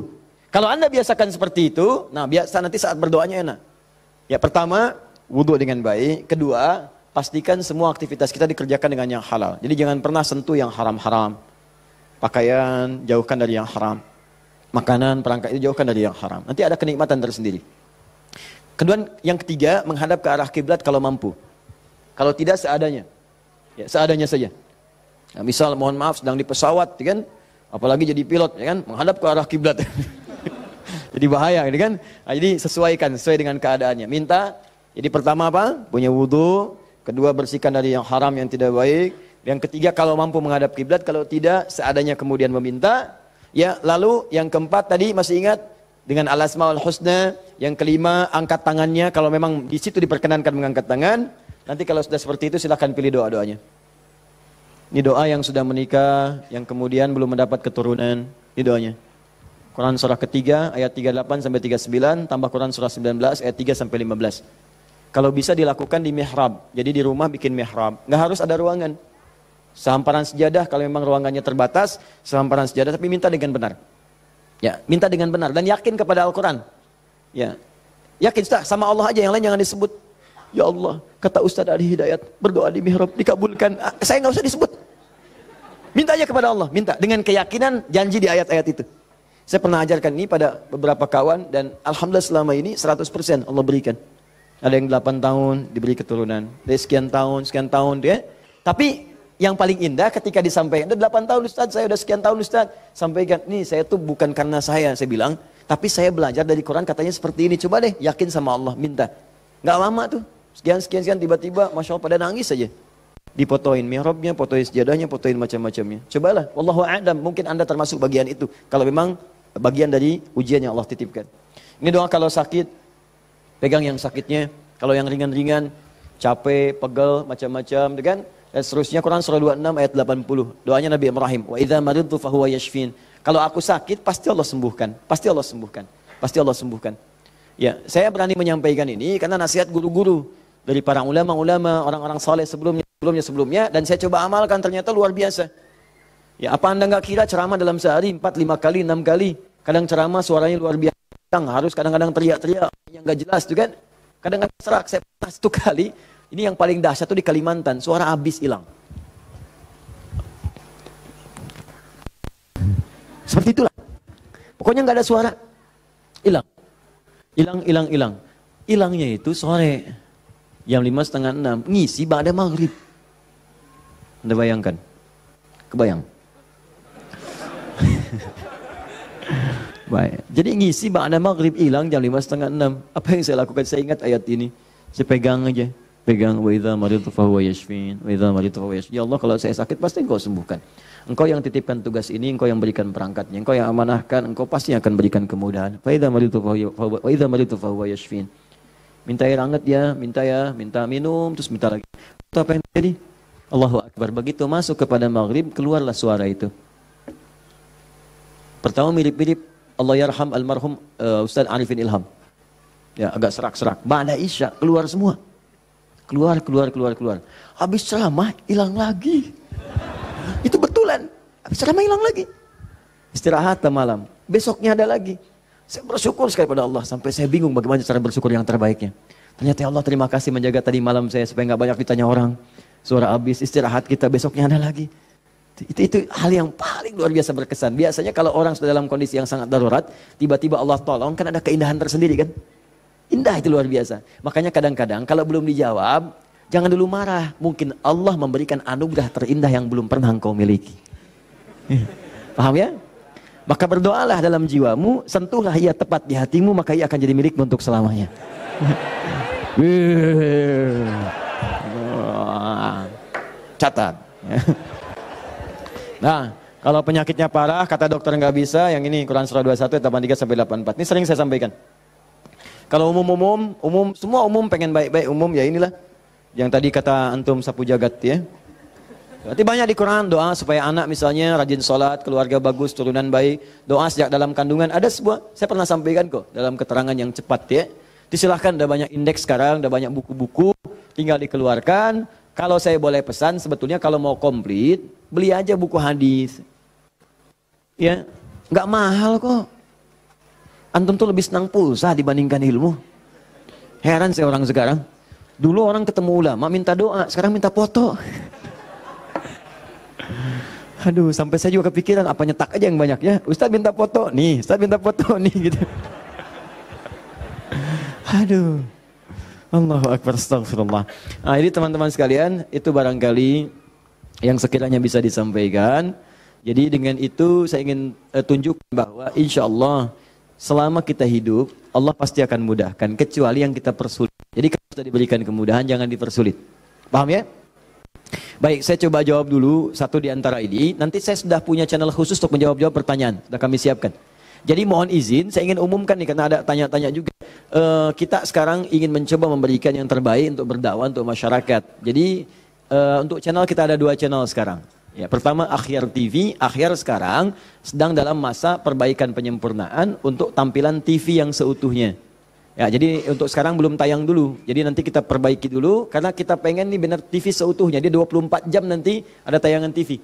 Kalau Anda biasakan seperti itu, nah biasa nanti saat berdoanya enak. Ya, pertama, wudhu dengan baik. Kedua, pastikan semua aktivitas kita dikerjakan dengan yang halal. Jadi jangan pernah sentuh yang haram-haram. Pakaian, jauhkan dari yang haram. Makanan, perangkat itu jauhkan dari yang haram. Nanti ada kenikmatan tersendiri. Kedua, yang ketiga, menghadap ke arah kiblat kalau mampu. Kalau tidak, seadanya. Ya, seadanya saja. Nah, misal, mohon maaf, sedang di pesawat, kan? Apalagi jadi pilot, ya kan? Menghadap ke arah kiblat. Jadi bahaya, kan? Nah, jadi sesuaikan, sesuai dengan keadaannya. Minta. Jadi pertama apa? Punya wudhu. Kedua, bersihkan dari yang haram, yang tidak baik. Yang ketiga, kalau mampu menghadap kiblat. Kalau tidak, seadanya kemudian meminta. Ya, lalu yang keempat tadi masih ingat? Dengan al-asmaul husna. Yang kelima, angkat tangannya. Kalau memang di situ diperkenankan mengangkat tangan. Nanti kalau sudah seperti itu, silahkan pilih doa-doanya. Ini doa yang sudah menikah, yang kemudian belum mendapat keturunan. Ini doanya. Quran surah ketiga, ayat 38 sampai 39. Tambah Quran surah 19, ayat 3 sampai 15. Kalau bisa dilakukan di mihrab. Jadi di rumah bikin mihrab. Nggak harus ada ruangan. Sehamparan sejadah, kalau memang ruangannya terbatas, sehamparan sejadah, tapi minta dengan benar. Ya, minta dengan benar. Dan yakin kepada Al-Quran. Ya, yakin, Ustaz, sama Allah aja, yang lain jangan disebut. Ya Allah, kata Ustaz Ali Hidayat, berdoa di mihrab, dikabulkan. Saya nggak usah disebut. Minta aja kepada Allah. Minta. Dengan keyakinan, janji di ayat-ayat itu. Saya pernah ajarkan ini pada beberapa kawan, dan Alhamdulillah selama ini 100% Allah berikan. Ada yang 8 tahun diberi keturunan. Dari sekian tahun ya. Tapi yang paling indah ketika disampaikan, udah 8 tahun Ustaz, saya udah sekian tahun Ustaz. Sampaikan, nih saya tuh bukan karena saya bilang, tapi saya belajar dari Quran katanya seperti ini. Coba deh, yakin sama Allah, minta. Nggak lama tuh, sekian, tiba-tiba, Masya Allah pada nangis saja. Dipotoin mihrabnya, potoin sejadahnya, potoin macam-macamnya. Cobalah, wallahu a'lam, mungkin Anda termasuk bagian itu. Kalau memang bagian dari ujian yang Allah titipkan. Ini doa kalau sakit, pegang yang sakitnya. Kalau yang ringan-ringan, capek, pegel, macam-macam, kan? Dan seterusnya Quran surah 26 ayat 80. Doanya Nabi Ibrahim, wa idza maridtu fahuwa yashfin. Kalau aku sakit, pasti Allah sembuhkan. Pasti Allah sembuhkan. Pasti Allah sembuhkan. Ya, saya berani menyampaikan ini karena nasihat guru-guru dari para ulama-ulama, orang-orang saleh sebelumnya, dan saya coba amalkan, ternyata luar biasa. Ya, apa Anda nggak kira ceramah dalam sehari 4, 5 kali, 6 kali? Kadang ceramah suaranya luar biasa. Harus kadang-kadang teriak-teriak yang nggak jelas tuh kan. Kadang-kadang serak, saya pernah 1 kali. Ini yang paling dahsyat tuh di Kalimantan, suara habis hilang. Seperti itulah. Pokoknya nggak ada suara. Hilang. Hilangnya itu sore. Jam 5, setengah 6. Ngisi ba'da maghrib. Anda bayangkan? Kebayang? Baik. Jadi ngisi ba'da maghrib hilang jam 5, setengah 6. Apa yang saya lakukan? Saya ingat ayat ini. Saya pegang aja. Pegang, wa idza maridtu fahuwa yashfin, wa idza maridtu fahuwa yashfin. Ya Allah, kalau saya sakit pasti Engkau sembuhkan. Engkau yang titipkan tugas ini, Engkau yang berikan perangkatnya, Engkau yang amanahkan, Engkau pasti akan berikan kemudahan. Fa idza maridtu fahuwa yashfin. Minta air hangat ya, minta minum, terus minta lagi. Itu apa yang terjadi? Allahu Akbar. Begitu masuk kepada maghrib, keluarlah suara itu. Pertama mirip-mirip Allah yarham almarhum Ustaz Arifin Ilham. Ya, agak serak-serak. Ba'da Isya keluar semua. Keluar. Habis ceramah hilang lagi. Itu betulan. Habis ceramah hilang lagi. Istirahat malam. Besoknya ada lagi. Saya bersyukur sekali pada Allah. Sampai saya bingung bagaimana cara bersyukur yang terbaiknya. Ternyata ya Allah, terima kasih menjaga tadi malam saya supaya nggak banyak ditanya orang. suara habis, istirahat kita besoknya ada lagi. Itu hal yang paling luar biasa berkesan. Biasanya kalau orang sudah dalam kondisi yang sangat darurat, tiba-tiba Allah tolong, kan ada keindahan tersendiri kan. Indah itu luar biasa. Makanya kadang-kadang kalau belum dijawab, jangan dulu marah. Mungkin Allah memberikan anugerah terindah yang belum pernah engkau miliki. Paham ya? Maka berdoalah dalam jiwamu, sentuhlah ia tepat di hatimu, maka ia akan jadi milikmu untuk selamanya. Catat. Nah, kalau penyakitnya parah, kata dokter nggak bisa, yang ini Quran surah 21 ayat 83 sampai 84. Ini sering saya sampaikan. Kalau umum, semua umum pengen baik-baik umum, ya inilah. Yang tadi kata antum sapu jagat ya. Berarti banyak di Quran doa supaya anak misalnya rajin sholat, keluarga bagus, turunan baik, doa sejak dalam kandungan. Ada sebuah, saya pernah sampaikan kok dalam keterangan yang cepat ya. Silahkan, ada banyak indeks sekarang, ada banyak buku-buku, tinggal dikeluarkan. Kalau saya boleh pesan, sebetulnya kalau mau komplit, beli aja buku hadis. Ya, nggak mahal kok. Antum tuh lebih senang pulsa dibandingkan ilmu. Heran saya orang sekarang. Dulu orang ketemu ulama minta doa, sekarang minta foto. Aduh, sampai saya juga kepikiran apa nyetak aja yang banyak ya. Ustaz minta foto, nih, Ustaz minta foto nih gitu. Aduh. Allahu Akbar, astagfirullah. Nah, ini teman-teman sekalian, itu barangkali yang sekiranya bisa disampaikan. Jadi dengan itu saya ingin tunjukkan bahwa insya Allah selama kita hidup, Allah pasti akan mudahkan, kecuali yang kita persulit. Jadi kalau sudah diberikan kemudahan, jangan dipersulit. Paham ya? Baik, saya coba jawab dulu satu di antara ini. Nanti saya sudah punya channel khusus untuk menjawab pertanyaan. Sudah kami siapkan. Jadi mohon izin, saya ingin umumkan nih karena ada tanya-tanya juga. Kita sekarang ingin mencoba memberikan yang terbaik untuk berdakwah untuk masyarakat. Jadi untuk channel kita ada 2 channel sekarang. Ya, pertama Akhyar TV. Akhyar sekarang sedang dalam masa perbaikan penyempurnaan untuk tampilan TV yang seutuhnya. Ya, jadi untuk sekarang belum tayang dulu. Jadi nanti kita perbaiki dulu karena kita pengen nih benar TV seutuhnya. Dia 24 jam nanti ada tayangan TV.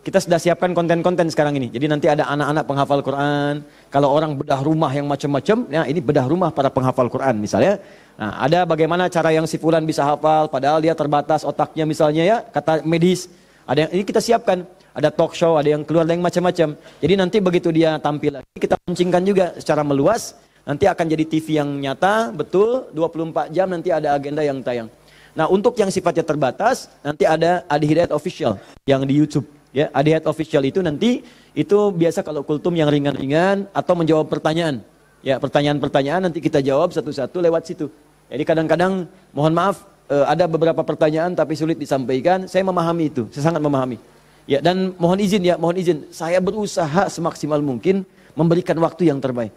Kita sudah siapkan konten-konten sekarang ini. Jadi nanti ada anak-anak penghafal Quran. Kalau orang bedah rumah yang macam-macam, ya ini bedah rumah para penghafal Quran misalnya. Nah, ada bagaimana cara yang si fulan bisa hafal, padahal dia terbatas otaknya misalnya ya, kata medis. Ada yang ini kita siapkan. Ada talk show, ada yang keluar, ada yang macam-macam. Jadi nanti begitu dia tampil lagi, kita launchingkan juga secara meluas. Nanti akan jadi TV yang nyata, betul, 24 jam nanti ada agenda yang tayang. Nah, untuk yang sifatnya terbatas, nanti ada Adi Hidayat Official yang di YouTube. Ya, Adi Hidayat Official itu nanti itu biasa kalau kultum yang ringan-ringan atau menjawab pertanyaan. Ya, pertanyaan-pertanyaan nanti kita jawab satu-satu lewat situ. Jadi kadang-kadang mohon maaf ada beberapa pertanyaan tapi sulit disampaikan. Saya memahami itu, saya sangat memahami. Ya, dan mohon izin, saya berusaha semaksimal mungkin memberikan waktu yang terbaik.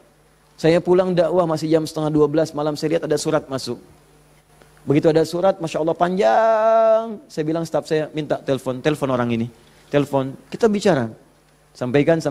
Saya pulang dakwah masih jam 11:30 malam, saya lihat ada surat masuk. Begitu ada surat, Masya Allah panjang. Saya bilang staf saya minta telepon orang ini. Telepon, kita bicara. Sampaikan.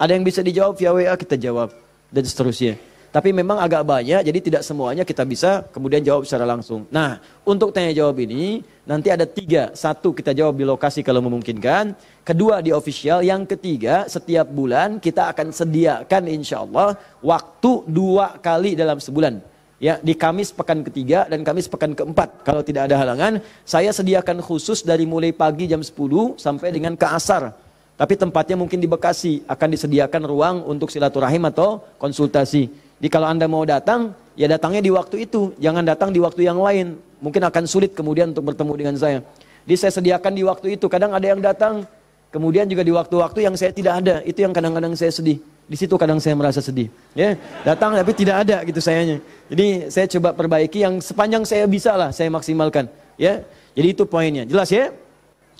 Ada yang bisa dijawab via WA, kita jawab. Dan seterusnya. Tapi memang agak banyak, jadi tidak semuanya kita bisa kemudian jawab secara langsung. Nah, untuk tanya jawab ini, nanti ada 3. 1, kita jawab di lokasi kalau memungkinkan. 2, di official. Yang 3, setiap bulan kita akan sediakan insya Allah waktu 2 kali dalam sebulan. Ya, di Kamis pekan ke-3 dan Kamis pekan ke-4. Kalau tidak ada halangan, saya sediakan khusus dari mulai pagi jam 10 sampai dengan ke asar. Tapi tempatnya mungkin di Bekasi, akan disediakan ruang untuk silaturahim atau konsultasi. Jadi kalau Anda mau datang, ya datangnya di waktu itu. Jangan datang di waktu yang lain. Mungkin akan sulit kemudian untuk bertemu dengan saya. Jadi saya sediakan di waktu itu. Kadang ada yang datang, kemudian juga di waktu-waktu yang saya tidak ada. Itu yang kadang-kadang saya sedih. Di situ kadang saya merasa sedih. Ya, datang tapi tidak ada gitu sayanya. Jadi saya coba perbaiki yang sepanjang saya bisa lah, saya maksimalkan. Ya, jadi itu poinnya. Jelas ya?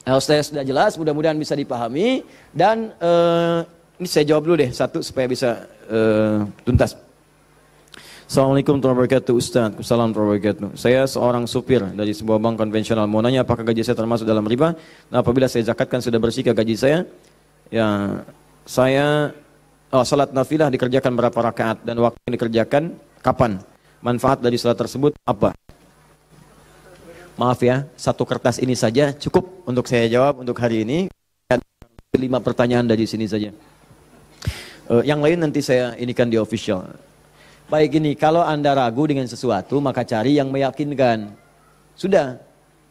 Kalau saya sudah jelas, mudah-mudahan bisa dipahami. Dan ini saya jawab dulu deh satu supaya bisa tuntas. Assalamualaikum warahmatullahi wabarakatuh, Ustaz. Assalamualaikum warahmatullahi wabarakatuh. Saya seorang supir dari sebuah bank konvensional. Mau nanya apakah gaji saya termasuk dalam riba? Nah, apabila saya zakatkan sudah bersih ke gaji saya? Ya, saya salat nafilah dikerjakan berapa rakaat dan waktu yang dikerjakan kapan? Manfaat dari salat tersebut apa? Maaf ya, 1 kertas ini saja cukup untuk saya jawab untuk hari ini. 5 pertanyaan dari sini saja. Yang lain nanti saya inikan di official. Baik, ini kalau Anda ragu dengan sesuatu, maka cari yang meyakinkan. Sudah.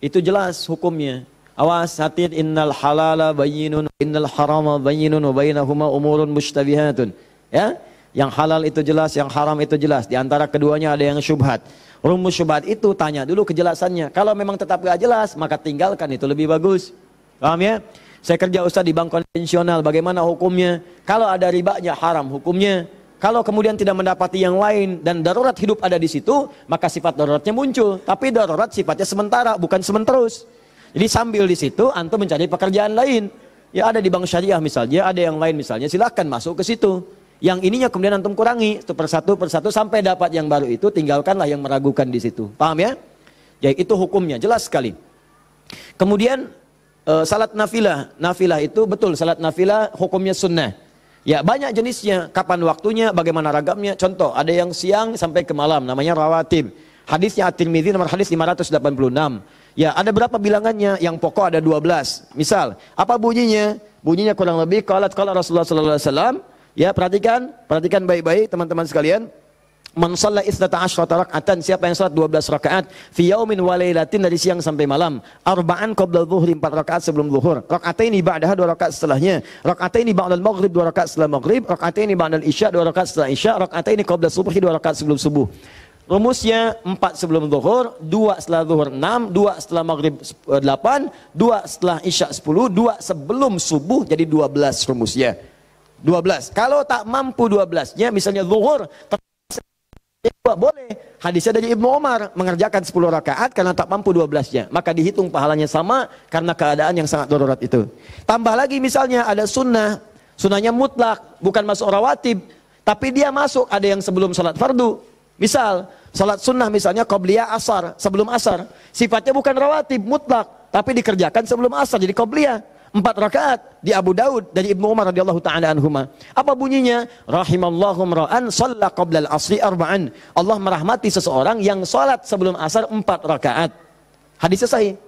Itu jelas hukumnya. Awas hati, innal halala bayyinun, innal harama bayyinun, wa bainahuma umurun mushtabihatun. Ya, yang halal itu jelas, yang haram itu jelas. Di antara keduanya ada yang syubhat. Rumus syubhat itu tanya dulu kejelasannya. Kalau memang tetap gak jelas, maka tinggalkan, itu lebih bagus. Paham ya? Saya kerja ustaz di bank konvensional, bagaimana hukumnya? Kalau ada ribanya haram hukumnya. Kalau kemudian tidak mendapati yang lain dan darurat hidup ada di situ, maka sifat daruratnya muncul. Tapi darurat sifatnya sementara, bukan sementerus. Jadi sambil di situ antum mencari pekerjaan lain. Ya ada di bank syariah misalnya, ada yang lain misalnya, silahkan masuk ke situ. Yang ininya kemudian antum kurangi itu persatu sampai dapat yang baru itu, tinggalkanlah yang meragukan di situ. Paham ya? Ya itu hukumnya jelas sekali. Kemudian salat nafilah. Nafilah itu betul, salat nafilah hukumnya sunnah. Ya banyak jenisnya, kapan waktunya, bagaimana ragamnya. Contoh, ada yang siang sampai ke malam, namanya rawatib. Hadisnya At-Tirmidzi nomor hadis 586. Ya ada berapa bilangannya? Yang pokok ada 12. Misal, apa bunyinya? Bunyinya kurang lebih qala Rasulullah sallallahu alaihi wasallam. Ya perhatikan baik-baik teman-teman sekalian. Man shalla isnata asyrata rak'atan, siapa yang salat 12 rakaat fi yaumin wa lailatin, dari siang sampai malam, arba'an qabla dhuhri, 4 rakaat sebelum zuhur, rak'ataini ba'daha, 2 rakaat setelahnya, rak'ataini ba'dal maghrib, 2 rakaat setelah maghrib, rak'ataini ba'dal isya, 2 rakaat setelah isya, rak'ataini qabla subhi, 2 rakaat sebelum subuh. Rumusnya 4 sebelum zuhur, 2 setelah zuhur 6, 2 setelah maghrib 8, 2 setelah isya 10, 2 sebelum subuh, jadi 12 rumusnya. 12. Kalau tak mampu 12-nya, misalnya zuhur boleh. Hadisnya dari Ibnu Umar, mengerjakan 10 rakaat karena tak mampu 12-nya. Maka dihitung pahalanya sama karena keadaan yang sangat darurat itu. Tambah lagi misalnya ada sunnah. Sunnahnya mutlak, bukan masuk rawatib. Tapi dia masuk, ada yang sebelum salat fardu. Misal, salat sunnah misalnya qabliyah asar, sebelum asar. Sifatnya bukan rawatib, mutlak. Tapi dikerjakan sebelum asar, jadi qabliyah. 4 rakaat di Abu Daud dari Ibnu Umar radhiyallahu taala anhuma. Apa bunyinya? Rahimallahu ra'an shalla qabla al-'asri arba'an. Allah merahmati seseorang yang salat sebelum asar 4 rakaat. Hadisnya sahih.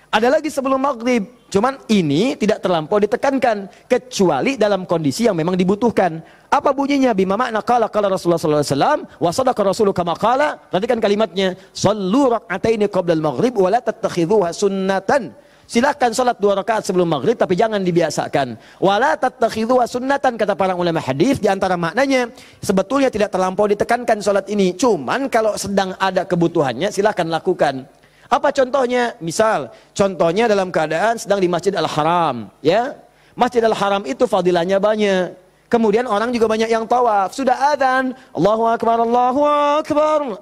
Ada lagi sebelum maghrib. Cuman ini tidak terlampau ditekankan kecuali dalam kondisi yang memang dibutuhkan. Apa bunyinya? Bima makna qala Rasulullah sallallahu alaihi wasallam wa sadaqa rasulu kama qala. Perhatikan kalimatnya. Shallu rak'ataini qabla al-maghrib wa la tattakhidhuha sunnatan. Silakan salat 2 rakaat sebelum maghrib, tapi jangan dibiasakan. Wala tattakhidhuha sunnatan, kata para ulama hadis. Di antara maknanya sebetulnya tidak terlampau ditekankan salat ini. Cuman kalau sedang ada kebutuhannya silakan lakukan. Apa contohnya? Misal, contohnya dalam keadaan sedang di Masjid Al-Haram, ya. Masjid Al-Haram itu fadilahnya banyak. Kemudian orang juga banyak yang tawaf. Sudah adzan, Allahu Akbar,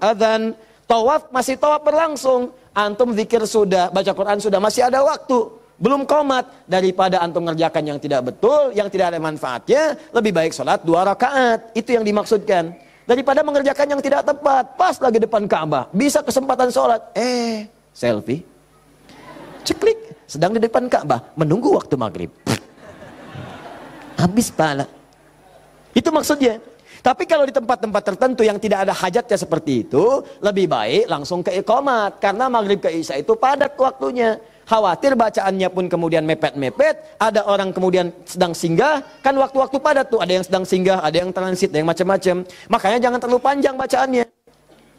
adzan. Tawaf, masih tawaf berlangsung. Antum zikir sudah, baca Quran sudah, masih ada waktu, belum qomat. Daripada antum ngerjakan yang tidak betul, yang tidak ada manfaatnya, lebih baik sholat 2 rakaat. Itu yang dimaksudkan. Daripada mengerjakan yang tidak tepat, pas lagi depan Ka'bah, bisa kesempatan sholat, selfie, ceklik, sedang di depan Ka'bah, menunggu waktu maghrib, habis pahala. Itu maksudnya. Tapi kalau di tempat-tempat tertentu yang tidak ada hajatnya seperti itu, lebih baik langsung ke iqamat. Karena maghrib ke isya itu padat waktunya. Khawatir bacaannya pun kemudian mepet-mepet, ada orang kemudian sedang singgah, kan waktu-waktu padat tuh, ada yang sedang singgah, ada yang transit, ada yang macam-macam. Makanya jangan terlalu panjang bacaannya.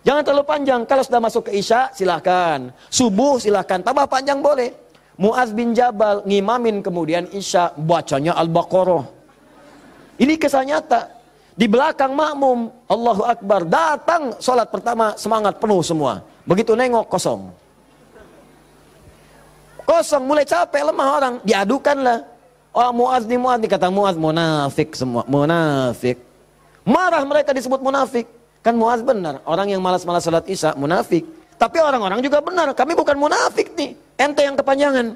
Jangan terlalu panjang. Kalau sudah masuk ke isya, silahkan. Subuh silahkan, tambah panjang boleh. Mu'adz bin Jabal ngimamin kemudian isya, bacanya Al-Baqarah. Ini kisah nyata. Di belakang makmum, Allahu Akbar, datang sholat pertama semangat penuh semua. Begitu nengok kosong. Kosong, mulai capek, lemah orang. Diadukanlah. Oh Mu'adz nih, kata Mu'adz, munafik semua, munafik. Marah mereka disebut munafik. Kan Mu'adz benar, orang yang malas-malas sholat isya, munafik. Tapi orang-orang juga benar, kami bukan munafik nih. Ente yang kepanjangan.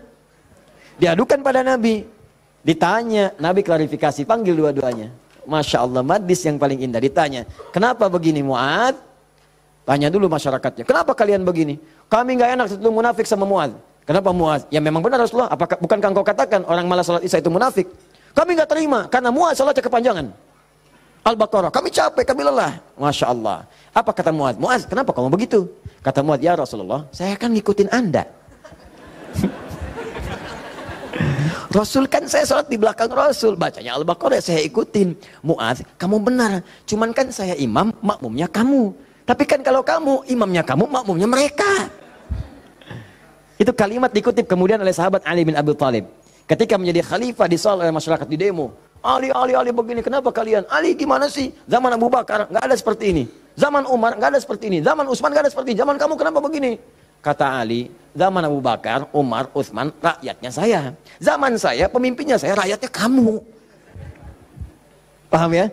Diadukan pada Nabi. Ditanya, Nabi klarifikasi, panggil dua-duanya. Masya Allah, madis yang paling indah. Ditanya, kenapa begini Mu'adz? Tanya dulu masyarakatnya, kenapa kalian begini? Kami nggak enak satu munafik sama Mu'adz. Kenapa Mu'adz? Ya memang benar Rasulullah, bukankah engkau katakan orang malas salat isya itu munafik? Kami nggak terima, karena Mu'adz salatnya kepanjangan. Al-Baqarah, kami capek, kami lelah. Masya Allah. Apa kata Mu'adz? Mu'adz, kenapa kamu begitu? Kata Mu'adz, ya Rasulullah, saya kan ngikutin Anda. Rasul kan saya sholat di belakang Rasul, bacanya Al-Baqarah saya ikutin. Mu'adz, kamu benar, cuman kan saya imam, makmumnya kamu. Tapi kan kalau kamu, imamnya kamu, makmumnya mereka. Itu kalimat dikutip kemudian oleh sahabat Ali bin Abi Thalib. Ketika menjadi khalifah disoal oleh masyarakat di demo. Ali begini, kenapa kalian? Ali gimana sih? Zaman Abu Bakar nggak ada seperti ini. Zaman Umar nggak ada seperti ini. Zaman Utsman nggak ada seperti ini. Zaman kamu kenapa begini? Kata Ali, zaman Abu Bakar, Umar, Utsman, rakyatnya saya. Zaman saya, pemimpinnya saya, rakyatnya kamu. Paham ya?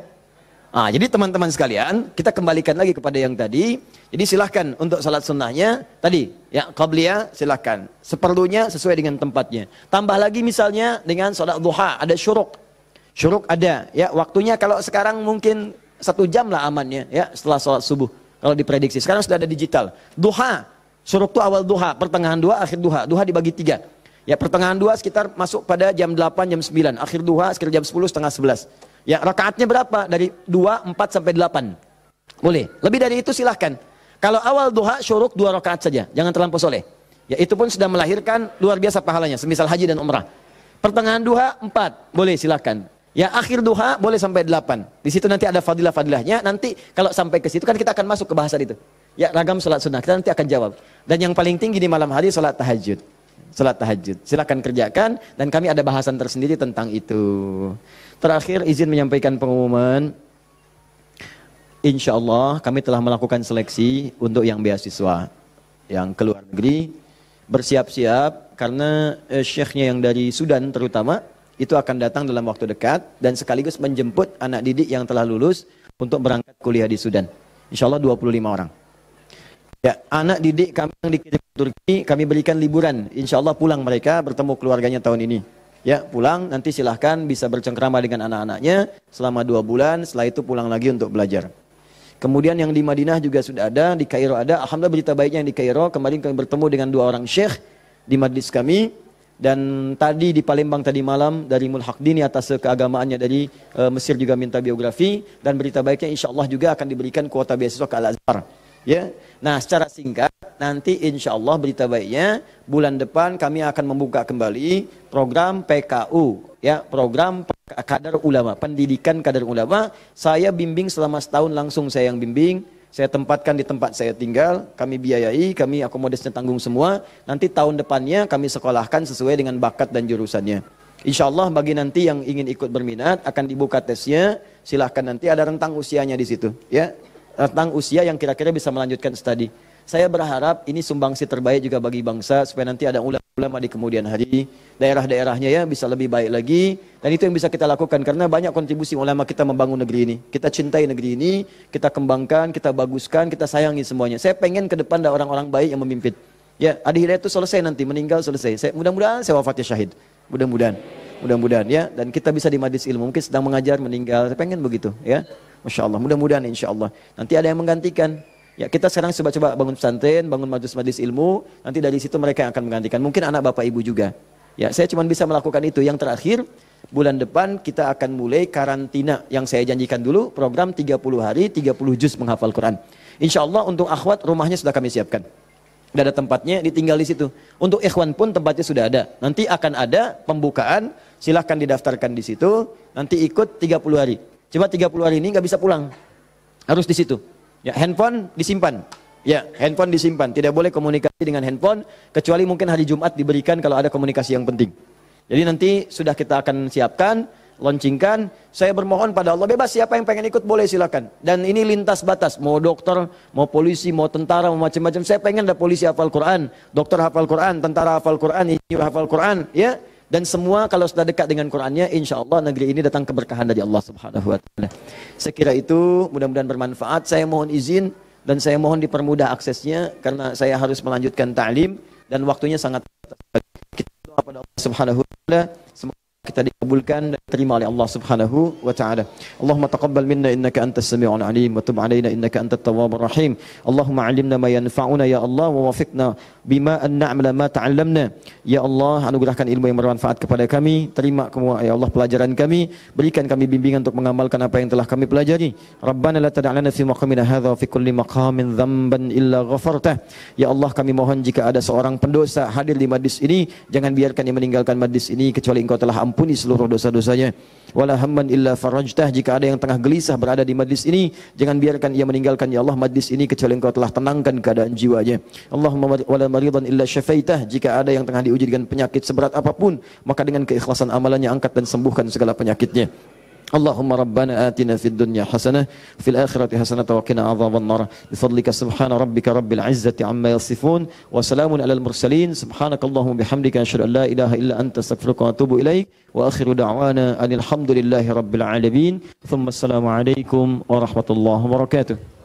Ah, jadi teman-teman sekalian, kita kembalikan lagi kepada yang tadi. Jadi silahkan untuk salat sunnahnya tadi, ya qabliyah silahkan. Seperlunya sesuai dengan tempatnya. Tambah lagi misalnya dengan salat duha, ada syuruk. Syuruk ada, ya waktunya kalau sekarang mungkin 1 jam lah amannya, ya setelah salat subuh. Kalau diprediksi, sekarang sudah ada digital. Duha, syuruk itu awal duha, pertengahan duha, akhir duha. Duha dibagi 3. Ya pertengahan duha sekitar masuk pada jam 8, jam 9. Akhir duha sekitar jam 10, setengah 11. Ya, rakaatnya berapa? Dari 2, 4 sampai 8. Boleh. Lebih dari itu silahkan. Kalau awal duha syuruk 2 rakaat saja, jangan terlampau soleh. Ya, itu pun sudah melahirkan luar biasa pahalanya, semisal haji dan umrah. Pertengahan duha 4, boleh silahkan. Ya, akhir duha boleh sampai 8. Di situ nanti ada fadilah-fadilahnya. Nanti kalau sampai ke situ kan kita akan masuk ke bahasan itu. Ya, ragam salat sunnah. Kita nanti akan jawab. Dan yang paling tinggi di malam hari salat tahajud. Salat tahajud. Silahkan kerjakan dan kami ada bahasan tersendiri tentang itu. Terakhir izin menyampaikan pengumuman. Insya Allah kami telah melakukan seleksi untuk yang beasiswa yang ke luar negeri. Bersiap-siap karena syekhnya yang dari Sudan terutama itu akan datang dalam waktu dekat dan sekaligus menjemput anak didik yang telah lulus untuk berangkat kuliah di Sudan. Insya Allah 25 orang. Ya, anak didik kami yang dikirim ke Turki kami berikan liburan. Insya Allah pulang mereka bertemu keluarganya tahun ini. Ya, pulang nanti silahkan bisa bercengkrama dengan anak-anaknya selama 2 bulan. Setelah itu pulang lagi untuk belajar. Kemudian yang di Madinah juga sudah ada, di Kairo ada. Alhamdulillah berita baiknya yang di Kairo. Kemarin kami bertemu dengan 2 orang syekh di majlis kami. Dan tadi di Palembang tadi malam dari Mulhaqdini atas keagamaannya dari Mesir juga minta biografi. Dan berita baiknya insya Allah juga akan diberikan kuota beasiswa ke Al-Azhar. Ya, nah secara singkat nanti insya Allah berita baiknya bulan depan kami akan membuka kembali program PKU, ya program kadar ulama, pendidikan kadar ulama. Saya bimbing selama setahun langsung saya yang bimbing, saya tempatkan di tempat saya tinggal, kami biayai, kami akomodasinya tanggung semua. Nanti tahun depannya kami sekolahkan sesuai dengan bakat dan jurusannya. Insya Allah bagi nanti yang ingin ikut berminat akan dibuka tesnya, silahkan nanti ada rentang usianya di situ, ya. Tentang usia yang kira-kira bisa melanjutkan studi. Saya berharap ini sumbangsi terbaik juga bagi bangsa supaya nanti ada ulama di kemudian hari, daerah-daerahnya ya bisa lebih baik lagi dan itu yang bisa kita lakukan karena banyak kontribusi ulama kita membangun negeri ini. Kita cintai negeri ini, kita kembangkan, kita baguskan, kita sayangi semuanya. Saya pengen ke depan ada orang-orang baik yang memimpin. Ya, Adi Hidayat itu selesai nanti meninggal selesai. Mudah-mudahan saya wafatnya syahid. Mudah-mudahan ya dan kita bisa di majlis ilmu mungkin sedang mengajar meninggal. Saya pengen begitu ya. Masya Allah, mudah-mudahan insya Allah. Nanti ada yang menggantikan. Ya, kita sekarang coba bangun pesantren, bangun majlis-majlis ilmu. Nanti dari situ mereka yang akan menggantikan. Mungkin anak bapak ibu juga. Ya, saya cuma bisa melakukan itu. Yang terakhir, bulan depan kita akan mulai karantina. Yang saya janjikan dulu, program 30 hari, 30 juz menghafal Quran. Insya Allah untuk akhwat rumahnya sudah kami siapkan. Sudah ada tempatnya, ditinggal di situ. Untuk ikhwan pun tempatnya sudah ada. Nanti akan ada pembukaan, silahkan didaftarkan di situ. Nanti ikut 30 hari. Coba 30 hari ini nggak bisa pulang, harus di situ. Ya, handphone disimpan. Ya, handphone disimpan. Tidak boleh komunikasi dengan handphone kecuali mungkin hari Jumat diberikan kalau ada komunikasi yang penting. Jadi nanti sudah kita akan siapkan, launchingkan. Saya bermohon pada Allah bebas siapa yang pengen ikut boleh silakan. Dan ini lintas batas, mau dokter, mau polisi, mau tentara, mau macam-macam. Saya pengen ada polisi hafal Quran, dokter hafal Quran, tentara hafal Quran, insinyur hafal Quran, ya. Dan semua kalau sudah dekat dengan Qurannya, insya Allah negeri ini datang keberkahan dari Allah Subhanahu Wa Taala. Sekira itu mudah-mudahan bermanfaat. Saya mohon izin dan saya mohon dipermudah aksesnya karena saya harus melanjutkan ta'lim dan waktunya sangat. Kita doa pada Allah Subhanahu Wa Taala. Semoga kita dikabulkan dan diterima oleh Allah Subhanahu wa taala. Allahumma taqabbal minna innaka antas samiul alim wa tub alaina innaka antat tawwabur rahim. Allahumma 'allimna ma yanfa'una ya Allah wa wafiqna bima an na'mala ma ta'allamna. Ya Allah, anugerahkan ilmu yang bermanfaat kepada kami. Terima ya Allah pelajaran kami, berikan kami bimbingan untuk mengamalkan apa yang telah kami pelajari. Rabbana la tada' lana fi maqamina hadza wa fi kulli maqamin dhanban illa ghafartah. Ya Allah, kami mohon jika ada seorang pendosa hadir di majlis ini, jangan biarkan dia meninggalkan majlis ini kecuali Engkau telah ampuni ampuni seluruh dosa-dosanya. Wala hamman illa farajtah, jika ada yang tengah gelisah berada di majlis ini, jangan biarkan ia meninggalkan ya Allah majlis ini kecuali Engkau telah tenangkan keadaan jiwanya. Allahumma wala maridan illa syafaitah, jika ada yang tengah diuji dengan penyakit seberat apapun, maka dengan keikhlasan amalannya angkat dan sembuhkan segala penyakitnya. Allahumma rabbana atina fid dunya hasanah fil akhirati hasanah wa qina adzaban nar bifadlika subhana rabbika rabbil izzati amma yasifun wa salamun alal mursalin subhanakallahumma bihamdika asyhadu an la ilaha illa anta astaghfiruka wa atubu ilaik wa akhiru da'wana alhamdulillahi rabbil alamin thumma assalamu alaikum warahmatullahi wabarakatuh.